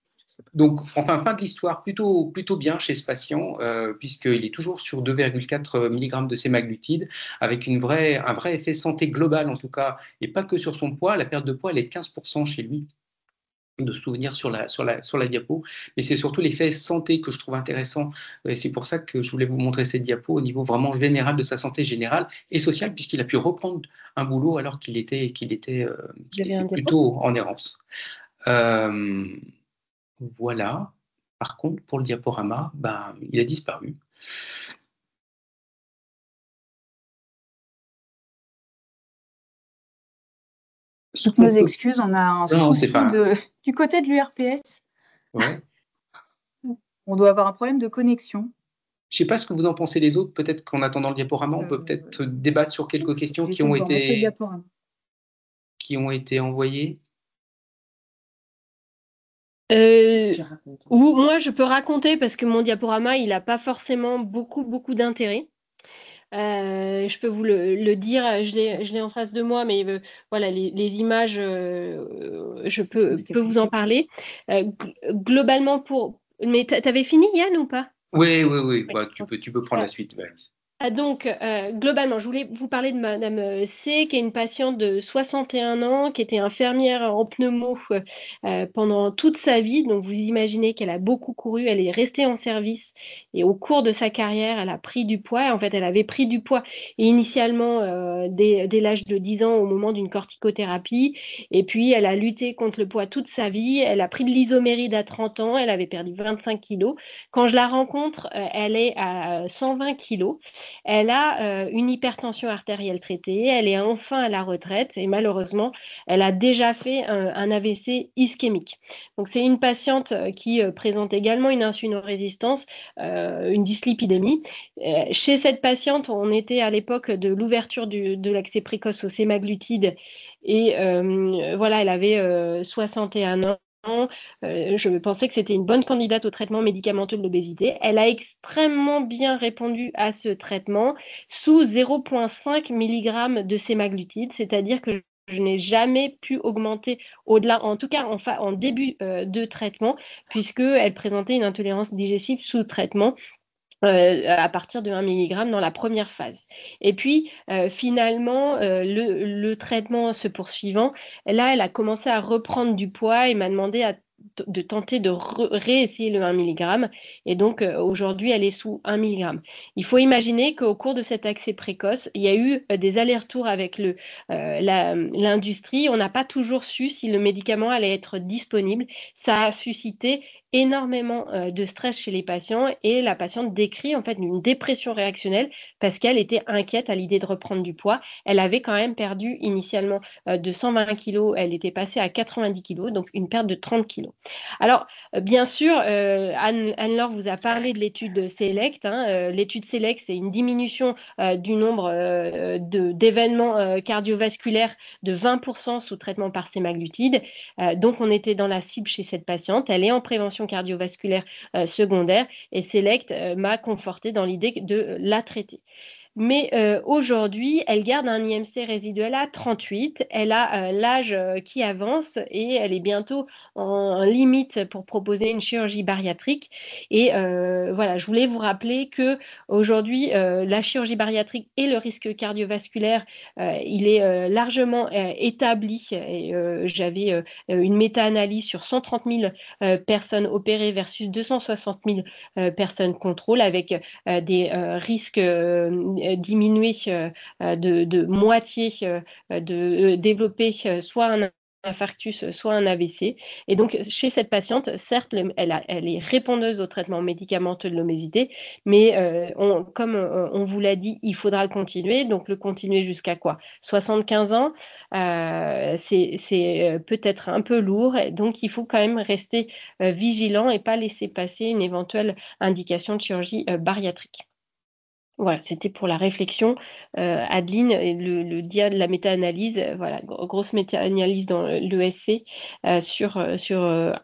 Donc, enfin, fin de l'histoire plutôt bien chez ce patient, puisqu'il est toujours sur 2,4 mg de sémaglutide, avec un vrai effet santé global, en tout cas, et pas que sur son poids. La perte de poids, elle est de 15% chez lui, de souvenirs sur la diapo, mais c'est surtout l'effet santé que je trouve intéressant, et c'est pour ça que je voulais vous montrer cette diapo au niveau vraiment général de sa santé générale et sociale, puisqu'il a pu reprendre un boulot alors qu'il était plutôt en errance. Voilà. Par contre, pour le diaporama, il a disparu. Toutes nos excuses, on a un Non, souci c'est pas. du côté de l'URPS. Ouais. On doit avoir un problème de connexion. Je ne sais pas ce que vous en pensez les autres. Peut-être qu'en attendant le diaporama, on peut peut-être débattre sur quelques questions qui ont été envoyées. Ou moi, je peux raconter parce que mon diaporama, il n'a pas forcément beaucoup d'intérêt. Je peux vous le dire, je l'ai en face de moi, mais voilà, les images, je peux vous en parler. Globalement, mais t'avais fini, Yann, ou pas? Oui. Bah, tu peux prendre la suite. Donc, globalement, je voulais vous parler de Madame C, qui est une patiente de 61 ans, qui était infirmière en pneumo pendant toute sa vie. Donc, vous imaginez qu'elle a beaucoup couru, elle est restée en service et au cours de sa carrière, elle a pris du poids. En fait, elle avait pris du poids initialement dès l'âge de 10 ans au moment d'une corticothérapie. Et puis, elle a lutté contre le poids toute sa vie. Elle a pris de l'isoméride à 30 ans, elle avait perdu 25 kilos. Quand je la rencontre, elle est à 120 kilos. Elle a une hypertension artérielle traitée, elle est enfin à la retraite et malheureusement, elle a déjà fait un AVC ischémique. Donc, c'est une patiente qui présente également une insulinorésistance, une dyslipidémie. Chez cette patiente, on était à l'époque de l'ouverture de l'accès précoce au sémaglutide et voilà, elle avait 61 ans. Je pensais que c'était une bonne candidate au traitement médicamenteux de l'obésité. Elle a extrêmement bien répondu à ce traitement sous 0,5 mg de sémaglutide, c'est-à-dire que je n'ai jamais pu augmenter au-delà, en tout cas en début de traitement, puisqu'elle présentait une intolérance digestive sous traitement. À partir de 1 mg dans la première phase. Et puis, finalement, le traitement se poursuivant, là, elle a commencé à reprendre du poids et m'a demandé de tenter de réessayer le 1 mg. Et donc, aujourd'hui, elle est sous 1 mg. Il faut imaginer qu'au cours de cet accès précoce, il y a eu des allers-retours avec l'industrie. On n'a pas toujours su si le médicament allait être disponible. Ça a suscité énormément de stress chez les patients et la patiente décrit en fait une dépression réactionnelle parce qu'elle était inquiète à l'idée de reprendre du poids. Elle avait quand même perdu initialement de 120 kg, elle était passée à 90 kg, donc une perte de 30 kg. Alors, bien sûr, Anne-Laure vous a parlé de l'étude SELECT. L'étude SELECT, c'est une diminution du nombre d'événements cardiovasculaires de 20% sous traitement par sémaglutide. Donc, on était dans la cible chez cette patiente. Elle est en prévention cardiovasculaire secondaire et SELECT m'a conforté dans l'idée de la traiter. Mais aujourd'hui, elle garde un IMC résiduel à 38. Elle a l'âge qui avance et elle est bientôt en limite pour proposer une chirurgie bariatrique. Et voilà, je voulais vous rappeler que aujourd'hui, la chirurgie bariatrique et le risque cardiovasculaire, il est largement établi. Et j'avais une méta-analyse sur 130 000 personnes opérées versus 260 000 personnes contrôle avec des risques diminuer de moitié de développer soit un infarctus, soit un AVC. Et donc, chez cette patiente, certes, elle est répondeuse au traitement médicamenteux de l'obésité, mais comme on vous l'a dit, il faudra le continuer. Donc, le continuer jusqu'à quoi? 75 ans, c'est peut-être un peu lourd. Donc, il faut quand même rester vigilant et pas laisser passer une éventuelle indication de chirurgie bariatrique. Voilà, c'était pour la réflexion. Adeline, le dia de la méta-analyse, voilà, grosse méta-analyse dans l'ESC sur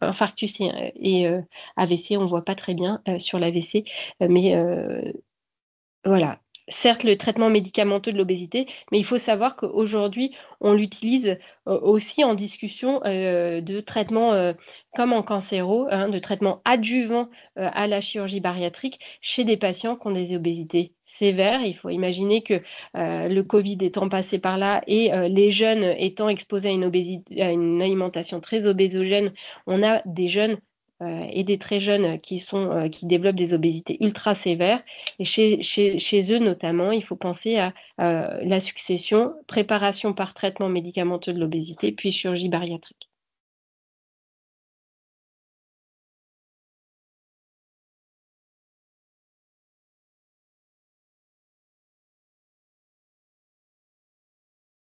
infarctus et AVC. On ne voit pas très bien sur l'AVC, mais voilà. Certes, le traitement médicamenteux de l'obésité, mais il faut savoir qu'aujourd'hui, on l'utilise aussi en discussion de traitement comme en cancéro, de traitement adjuvant à la chirurgie bariatrique chez des patients qui ont des obésités sévères. Il faut imaginer que le Covid étant passé par là et les jeunes étant exposés à une alimentation très obésogène, on a des jeunes et des très jeunes qui développent des obésités ultra sévères. Et chez eux, notamment, il faut penser à la succession, préparation par traitement médicamenteux de l'obésité, puis chirurgie bariatrique.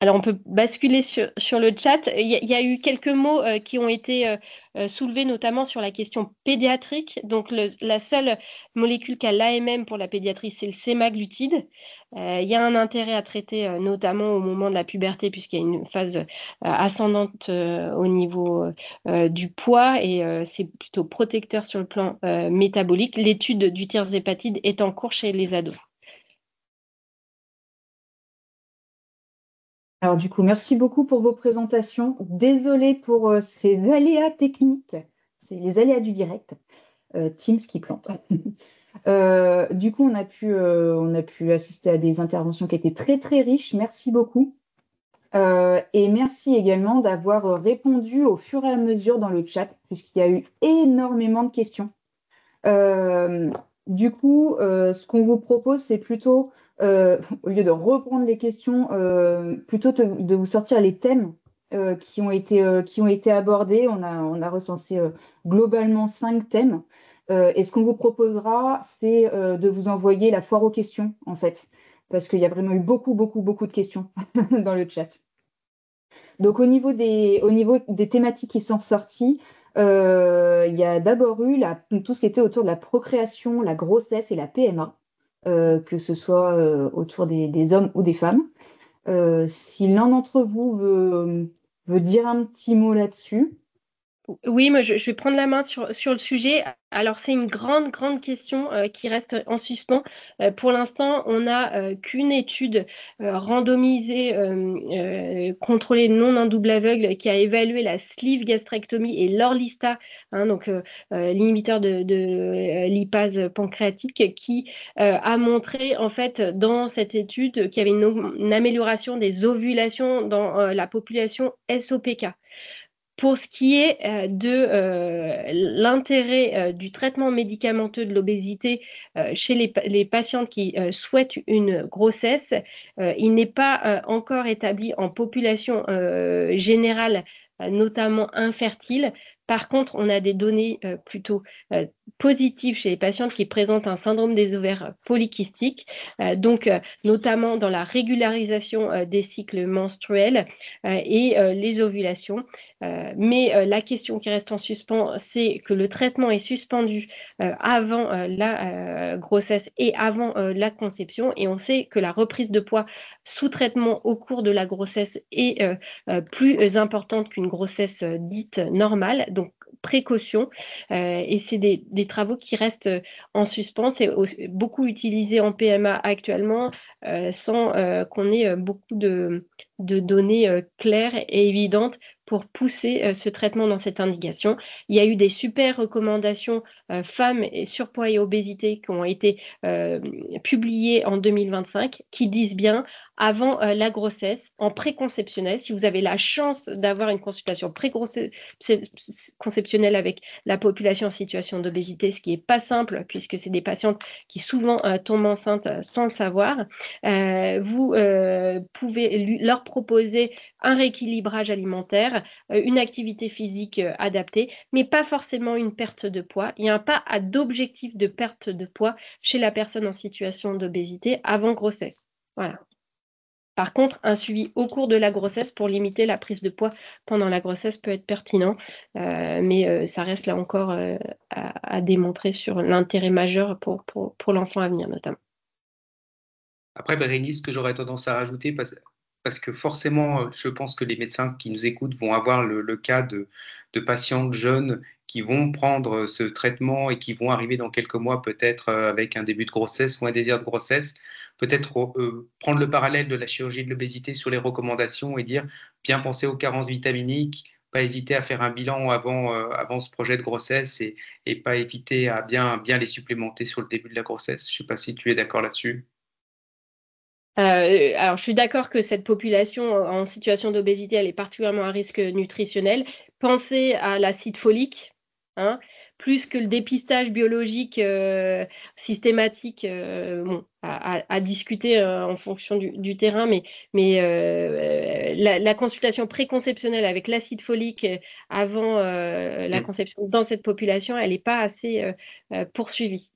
Alors, on peut basculer sur le chat. Il y a eu quelques mots qui ont été soulevés, notamment sur la question pédiatrique. Donc, la seule molécule qui a l'AMM pour la pédiatrie, c'est le sémaglutide. Il y a un intérêt à traiter, notamment au moment de la puberté, puisqu'il y a une phase ascendante au niveau du poids et c'est plutôt protecteur sur le plan métabolique. L'étude du tirzépatide est en cours chez les ados. Alors du coup, merci beaucoup pour vos présentations. Désolée pour ces aléas techniques, c'est les aléas du direct. Teams qui plante. Du coup, on a pu assister à des interventions qui étaient très très riches. Merci beaucoup. Et merci également d'avoir répondu au fur et à mesure dans le chat, puisqu'il y a eu énormément de questions. Du coup, ce qu'on vous propose, c'est plutôt, au lieu de reprendre les questions, plutôt de vous sortir les thèmes qui ont été abordés. On a recensé globalement 5 thèmes. Et ce qu'on vous proposera, c'est de vous envoyer la foire aux questions, en fait, parce qu'il y a vraiment eu beaucoup de questions dans le chat. Donc, au niveau des thématiques qui sont ressorties, il y a d'abord eu tout ce qui était autour de la procréation, la grossesse et la PMA, que ce soit autour des hommes ou des femmes. Si l'un d'entre vous veut dire un petit mot là-dessus. Oui, moi je vais prendre la main sur le sujet. Alors, c'est une grande question qui reste en suspens. Pour l'instant, on n'a qu'une étude randomisée, contrôlée non en double aveugle, qui a évalué la sleeve gastrectomie et l'Orlistat, donc l'inhibiteur de lipase pancréatique, qui a montré en fait dans cette étude qu'il y avait une amélioration des ovulations dans la population SOPK. Pour ce qui est de l'intérêt du traitement médicamenteux de l'obésité chez les patientes qui souhaitent une grossesse, il n'est pas encore établi en population générale, notamment infertile. Par contre, on a des données plutôt positives chez les patientes qui présentent un syndrome des ovaires polykystiques, donc notamment dans la régularisation des cycles menstruels et les ovulations. Mais la question qui reste en suspens, c'est que le traitement est suspendu avant la grossesse et avant la conception. Et on sait que la reprise de poids sous traitement au cours de la grossesse est plus importante qu'une grossesse dite normale. Donc, précaution. Et c'est des travaux qui restent en suspens. C'est beaucoup utilisé en PMA actuellement sans qu'on ait beaucoup de données claires et évidentes pour pousser ce traitement dans cette indication. Il y a eu des super recommandations femmes et surpoids et obésité qui ont été publiées en 2025 qui disent bien avant la grossesse, en préconceptionnel, si vous avez la chance d'avoir une consultation préconceptionnelle avec la population en situation d'obésité, ce qui n'est pas simple puisque c'est des patientes qui souvent tombent enceintes sans le savoir, vous pouvez leur proposer un rééquilibrage alimentaire, une activité physique adaptée, mais pas forcément une perte de poids. Il n'y a pas d'objectif de perte de poids chez la personne en situation d'obésité avant grossesse. Voilà. Par contre, un suivi au cours de la grossesse pour limiter la prise de poids pendant la grossesse peut être pertinent, mais ça reste là encore à démontrer sur l'intérêt majeur pour l'enfant à venir notamment. Après, Bérénice, ce que j'aurais tendance à rajouter, parce que forcément, je pense que les médecins qui nous écoutent vont avoir le cas de patientes jeunes qui vont prendre ce traitement et qui vont arriver dans quelques mois peut-être avec un début de grossesse ou un désir de grossesse, peut-être prendre le parallèle de la chirurgie de l'obésité sur les recommandations et dire bien penser aux carences vitaminiques, pas hésiter à faire un bilan avant ce projet de grossesse et pas éviter à bien les supplémenter sur le début de la grossesse. Je ne sais pas si tu es d'accord là-dessus. Alors, je suis d'accord que cette population en situation d'obésité, elle est particulièrement à risque nutritionnel. Pensez à l'acide folique, plus que le dépistage biologique systématique, à discuter en fonction du terrain, mais la consultation préconceptionnelle avec l'acide folique avant la conception dans cette population, elle n'est pas assez poursuivie.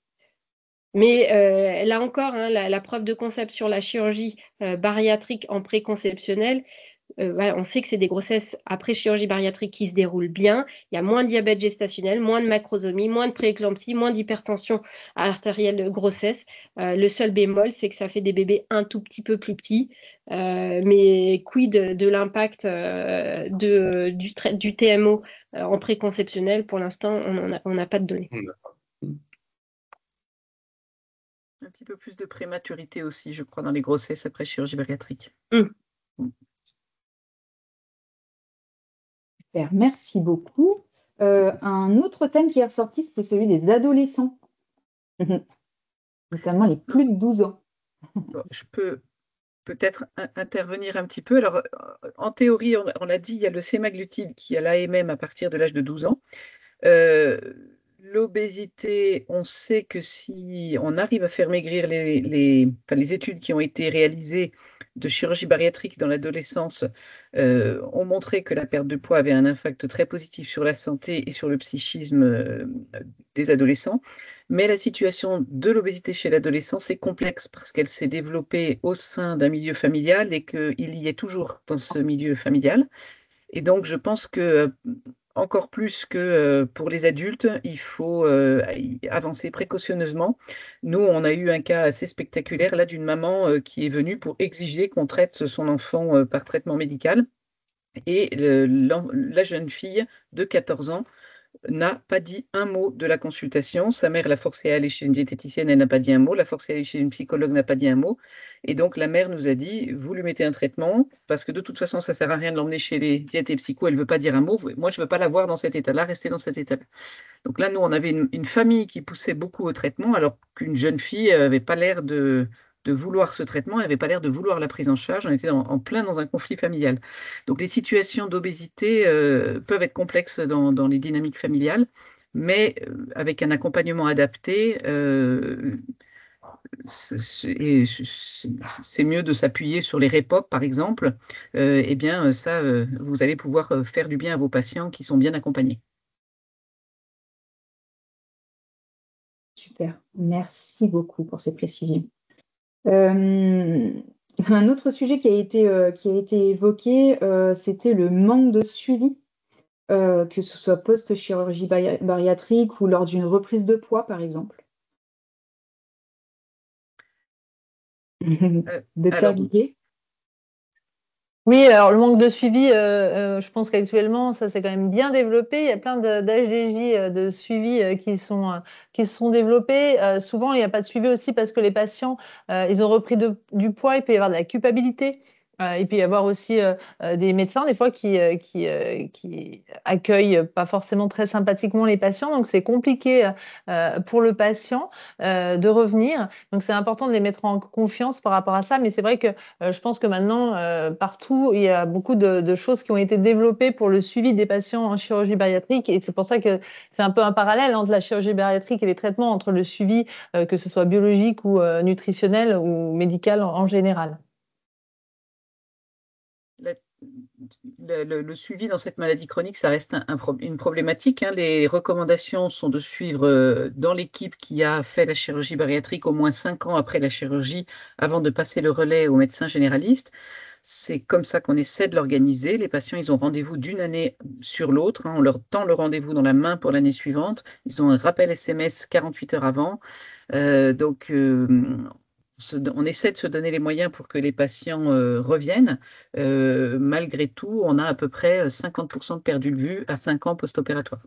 Mais là encore, hein, la preuve de concept sur la chirurgie bariatrique en préconceptionnel, voilà, on sait que c'est des grossesses après chirurgie bariatrique qui se déroulent bien. Il y a moins de diabète gestationnel, moins de macrosomie, moins de prééclampsie, moins d'hypertension artérielle de grossesse. Le seul bémol, c'est que ça fait des bébés un tout petit peu plus petits. Mais quid de l'impact du TMO en préconceptionnel? Pour l'instant, on n'a pas de données. Un petit peu plus de prématurité aussi, je crois, dans les grossesses après chirurgie bariatrique. Super, merci beaucoup. Un autre thème qui est ressorti, c'était celui des adolescents, notamment les plus de 12 ans. Bon, je peux peut-être intervenir un petit peu. Alors, en théorie, on l'a dit, il y a le sémaglutide qui a l'AMM à partir de l'âge de 12 ans. L'obésité, on sait que si on arrive à faire maigrir les études qui ont été réalisées de chirurgie bariatrique dans l'adolescence ont montré que la perte de poids avait un impact très positif sur la santé et sur le psychisme des adolescents. Mais la situation de l'obésité chez l'adolescence est complexe parce qu'elle s'est développée au sein d'un milieu familial et qu'il y est toujours dans ce milieu familial. Et donc, je pense que encore plus que pour les adultes, il faut avancer précautionneusement. Nous, on a eu un cas assez spectaculaire là d'une maman qui est venue pour exiger qu'on traite son enfant par traitement médical. Et la jeune fille de 14 ans n'a pas dit un mot de la consultation. Sa mère l'a forcée à aller chez une diététicienne, elle n'a pas dit un mot. L'a forcée à aller chez une psychologue, n'a pas dit un mot. Et donc la mère nous a dit, vous lui mettez un traitement, parce que de toute façon, ça ne sert à rien de l'emmener chez les diètes et psychos, elle ne veut pas dire un mot. Moi, je ne veux pas la voir dans cet état-là, rester dans cet état-là. Donc là, nous, on avait une famille qui poussait beaucoup au traitement, alors qu'une jeune fille n'avait pas l'air de vouloir ce traitement, elle n'avait pas l'air de vouloir la prise en charge, on était en plein dans un conflit familial. Donc les situations d'obésité peuvent être complexes dans les dynamiques familiales, mais avec un accompagnement adapté, c'est mieux de s'appuyer sur les REPOP, par exemple. Eh bien, ça, vous allez pouvoir faire du bien à vos patients qui sont bien accompagnés. Super, merci beaucoup pour ces précisions. Un autre sujet qui a été évoqué, c'était le manque de suivi, que ce soit post-chirurgie bariatrique ou lors d'une reprise de poids, par exemple. Docteur Guiguet. Oui, alors le manque de suivi, je pense qu'actuellement, ça s'est quand même bien développé. Il y a plein d'HDJ de suivi qui se sont développés. Souvent, il n'y a pas de suivi aussi parce que les patients, ils ont repris du poids, il peut y avoir de la culpabilité. Il peut y avoir aussi des médecins, des fois, qui accueillent pas forcément très sympathiquement les patients. Donc, c'est compliqué pour le patient de revenir. Donc, c'est important de les mettre en confiance par rapport à ça. Mais c'est vrai que je pense que maintenant, partout, il y a beaucoup de choses qui ont été développées pour le suivi des patients en chirurgie bariatrique. Et c'est pour ça que c'est un peu un parallèle entre la chirurgie bariatrique et les traitements, entre le suivi, que ce soit biologique ou nutritionnel ou médical en général. Le suivi dans cette maladie chronique, ça reste une problématique. Hein. Les recommandations sont de suivre dans l'équipe qui a fait la chirurgie bariatrique au moins 5 ans après la chirurgie avant de passer le relais au médecin généraliste. C'est comme ça qu'on essaie de l'organiser. Les patients, ils ont rendez-vous d'une année sur l'autre. Hein. On leur tend le rendez-vous dans la main pour l'année suivante. Ils ont un rappel SMS 48 heures avant. On essaie de se donner les moyens pour que les patients reviennent. Malgré tout, on a à peu près 50% de perdu de vue à 5 ans post-opératoire.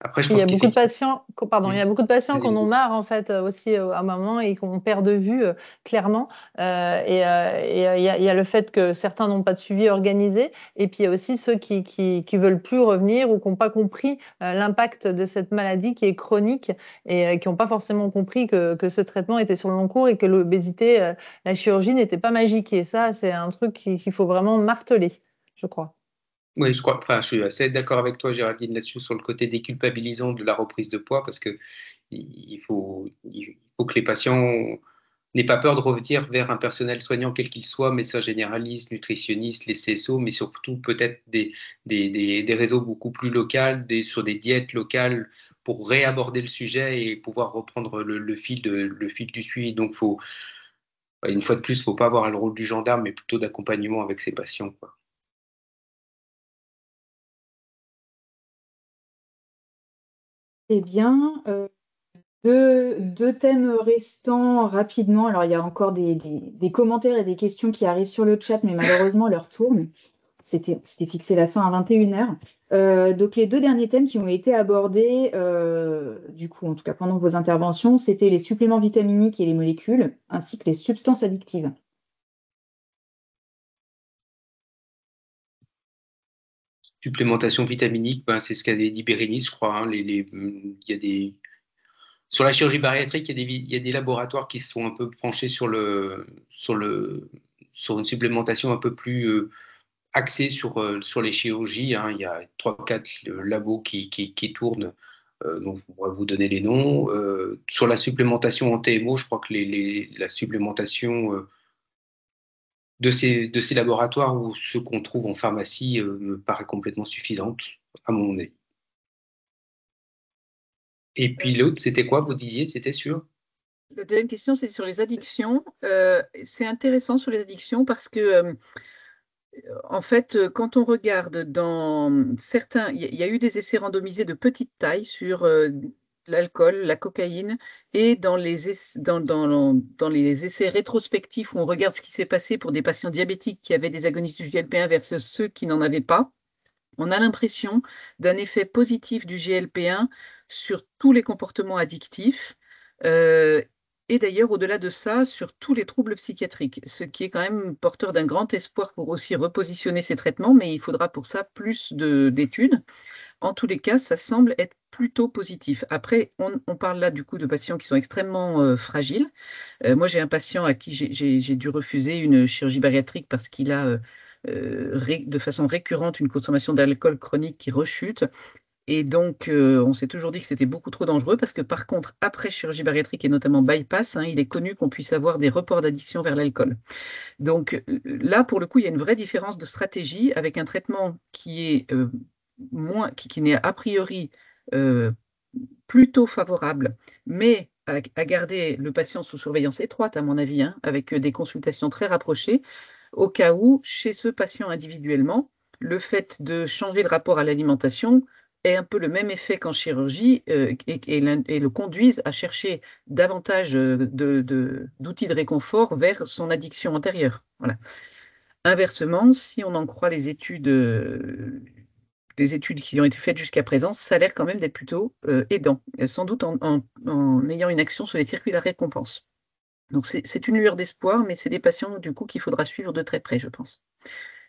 Après, je Il y pense a beaucoup de patients, Oui. il y a beaucoup de patients qui en ont Allez-y. marre en fait aussi à un moment et qu'on perd de vue clairement. Il y a le fait que certains n'ont pas de suivi organisé et puis il y a aussi ceux qui veulent plus revenir ou qui n'ont pas compris l'impact de cette maladie qui est chronique et qui n'ont pas forcément compris que ce traitement était sur le long cours et que l'obésité, la chirurgie n'était pas magique. Et ça, c'est un truc qu'il faut vraiment marteler, je crois. Oui, je suis assez d'accord avec toi, Géraldine, là-dessus, sur le côté déculpabilisant de la reprise de poids, parce que il faut que les patients n'aie pas peur de revenir vers un personnel soignant quel qu'il soit, médecin généraliste, nutritionniste, les CSO, mais surtout peut-être des réseaux beaucoup plus locaux, sur des diètes locales pour réaborder le sujet et pouvoir reprendre le fil du suivi. Donc, une fois de plus, il ne faut pas avoir le rôle du gendarme, mais plutôt d'accompagnement avec ses patients, quoi. Eh bien, deux thèmes restants rapidement. Alors, il y a encore des commentaires et des questions qui arrivent sur le chat, mais malheureusement, l'heure tourne. C'était fixé la fin à 21h. Donc, les deux derniers thèmes qui ont été abordés, du coup, en tout cas pendant vos interventions, c'était les suppléments vitaminiques et les molécules, ainsi que les substances addictives. Supplémentation vitaminique, c'est ce qu'a dit Bérénice, je crois, hein. Il y a sur la chirurgie bariatrique, il y a des laboratoires qui se sont un peu penchés sur une supplémentation un peu plus axée sur les chirurgies, hein. Il y a 3-4 labos qui tournent, donc on pourra vous donner les noms. Sur la supplémentation en TMO, je crois que la supplémentation de ces laboratoires ou ceux qu'on trouve en pharmacie me paraît complètement suffisante, à mon avis. Et puis l'autre, c'était quoi, vous disiez, c'était sûr? La deuxième question, c'est sur les addictions. C'est intéressant sur les addictions parce que, en fait, quand on regarde dans certains, il y a eu des essais randomisés de petite taille sur l'alcool, la cocaïne, et dans les essais rétrospectifs où on regarde ce qui s'est passé pour des patients diabétiques qui avaient des agonistes du GLP-1 versus ceux qui n'en avaient pas, on a l'impression d'un effet positif du GLP-1 sur tous les comportements addictifs. Et d'ailleurs, au-delà de ça, sur tous les troubles psychiatriques, ce qui est quand même porteur d'un grand espoir pour aussi repositionner ces traitements, mais il faudra pour ça plus d'études. En tous les cas, ça semble être plutôt positif. Après, on parle là du coup de patients qui sont extrêmement fragiles. Moi, j'ai un patient à qui j'ai dû refuser une chirurgie bariatrique parce qu'il a de façon récurrente une consommation d'alcool chronique qui rechute. Et donc, on s'est toujours dit que c'était beaucoup trop dangereux parce que par contre, après chirurgie bariatrique et notamment bypass, hein, il est connu qu'on puisse avoir des reports d'addiction vers l'alcool. Donc là, pour le coup, il y a une vraie différence de stratégie avec un traitement qui est qui n'est a priori plutôt favorable, mais à garder le patient sous surveillance étroite, à mon avis, hein, avec des consultations très rapprochées, au cas où, chez ce patient individuellement, le fait de changer le rapport à l'alimentation ait un peu le même effet qu'en chirurgie et le conduise à chercher davantage d'outils de réconfort vers son addiction antérieure. Voilà. Inversement, si on en croit les études des études qui ont été faites jusqu'à présent, ça a l'air quand même d'être plutôt aidant, sans doute en ayant une action sur les circuits de la récompense. Donc c'est une lueur d'espoir, mais c'est des patients du coup qu'il faudra suivre de très près, je pense.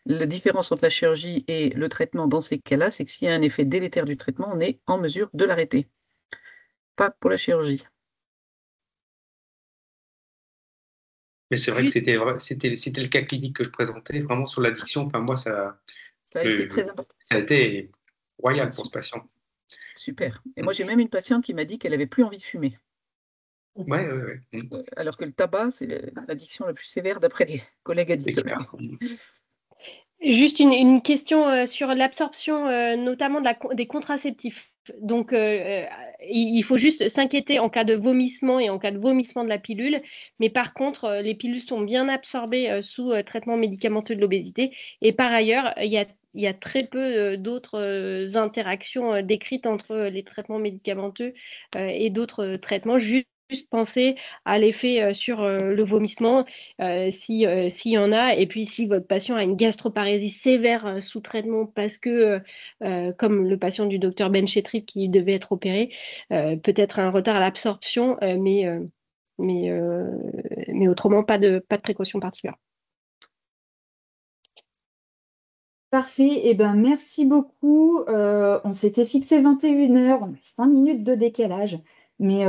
La différence entre la chirurgie et le traitement dans ces cas-là, c'est que s'il y a un effet délétère du traitement, on est en mesure de l'arrêter. Pas pour la chirurgie. Mais c'est vrai que c'était le cas clinique que je présentais, vraiment sur l'addiction. Enfin, moi, Ça a été très important. Ça a été royal pour ce patient. Super. Et moi, j'ai même une patiente qui m'a dit qu'elle n'avait plus envie de fumer. Ouais. Alors que le tabac, c'est l'addiction la plus sévère d'après les collègues addictologues. Juste une question sur l'absorption, notamment des contraceptifs. Donc, il faut juste s'inquiéter en cas de vomissement et en cas de vomissement de la pilule. Mais par contre, les pilules sont bien absorbées sous traitement médicamenteux de l'obésité. Et par ailleurs, il y a très peu d'autres interactions décrites entre les traitements médicamenteux et d'autres traitements. Juste penser à l'effet sur le vomissement, s'il y en a, et puis si votre patient a une gastroparésie sévère sous traitement parce que, comme le patient du docteur Benchetrit qui devait être opéré, peut-être un retard à l'absorption, mais autrement pas de précaution particulière. Parfait, eh ben, merci beaucoup. On s'était fixé 21h, on a 5 minutes de décalage, mais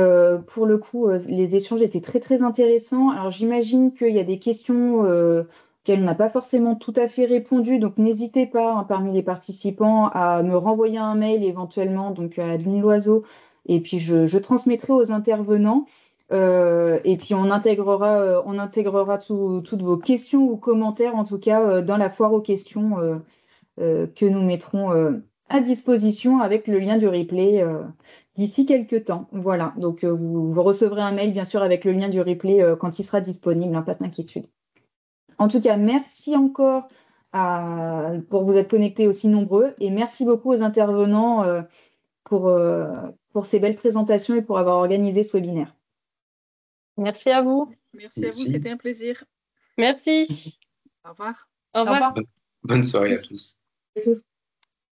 pour le coup, les échanges étaient très très intéressants. Alors j'imagine qu'il y a des questions auxquelles on n'a pas forcément tout à fait répondu, donc n'hésitez pas, hein, parmi les participants à me renvoyer un mail éventuellement donc à Adeline Loiseau, et puis je transmettrai aux intervenants. Et puis on intégrera toutes vos questions ou commentaires, en tout cas, dans la foire aux questions que nous mettrons à disposition avec le lien du replay d'ici quelques temps. Voilà, donc vous recevrez un mail, bien sûr, avec le lien du replay quand il sera disponible, hein, pas d'inquiétude. En tout cas, merci encore pour vous être connectés aussi nombreux et merci beaucoup aux intervenants pour ces belles présentations et pour avoir organisé ce webinaire. Merci à vous. Merci à vous, Merci. c'était un plaisir. Merci. Au revoir. Au revoir. Au revoir. Bonne soirée à tous. À tous.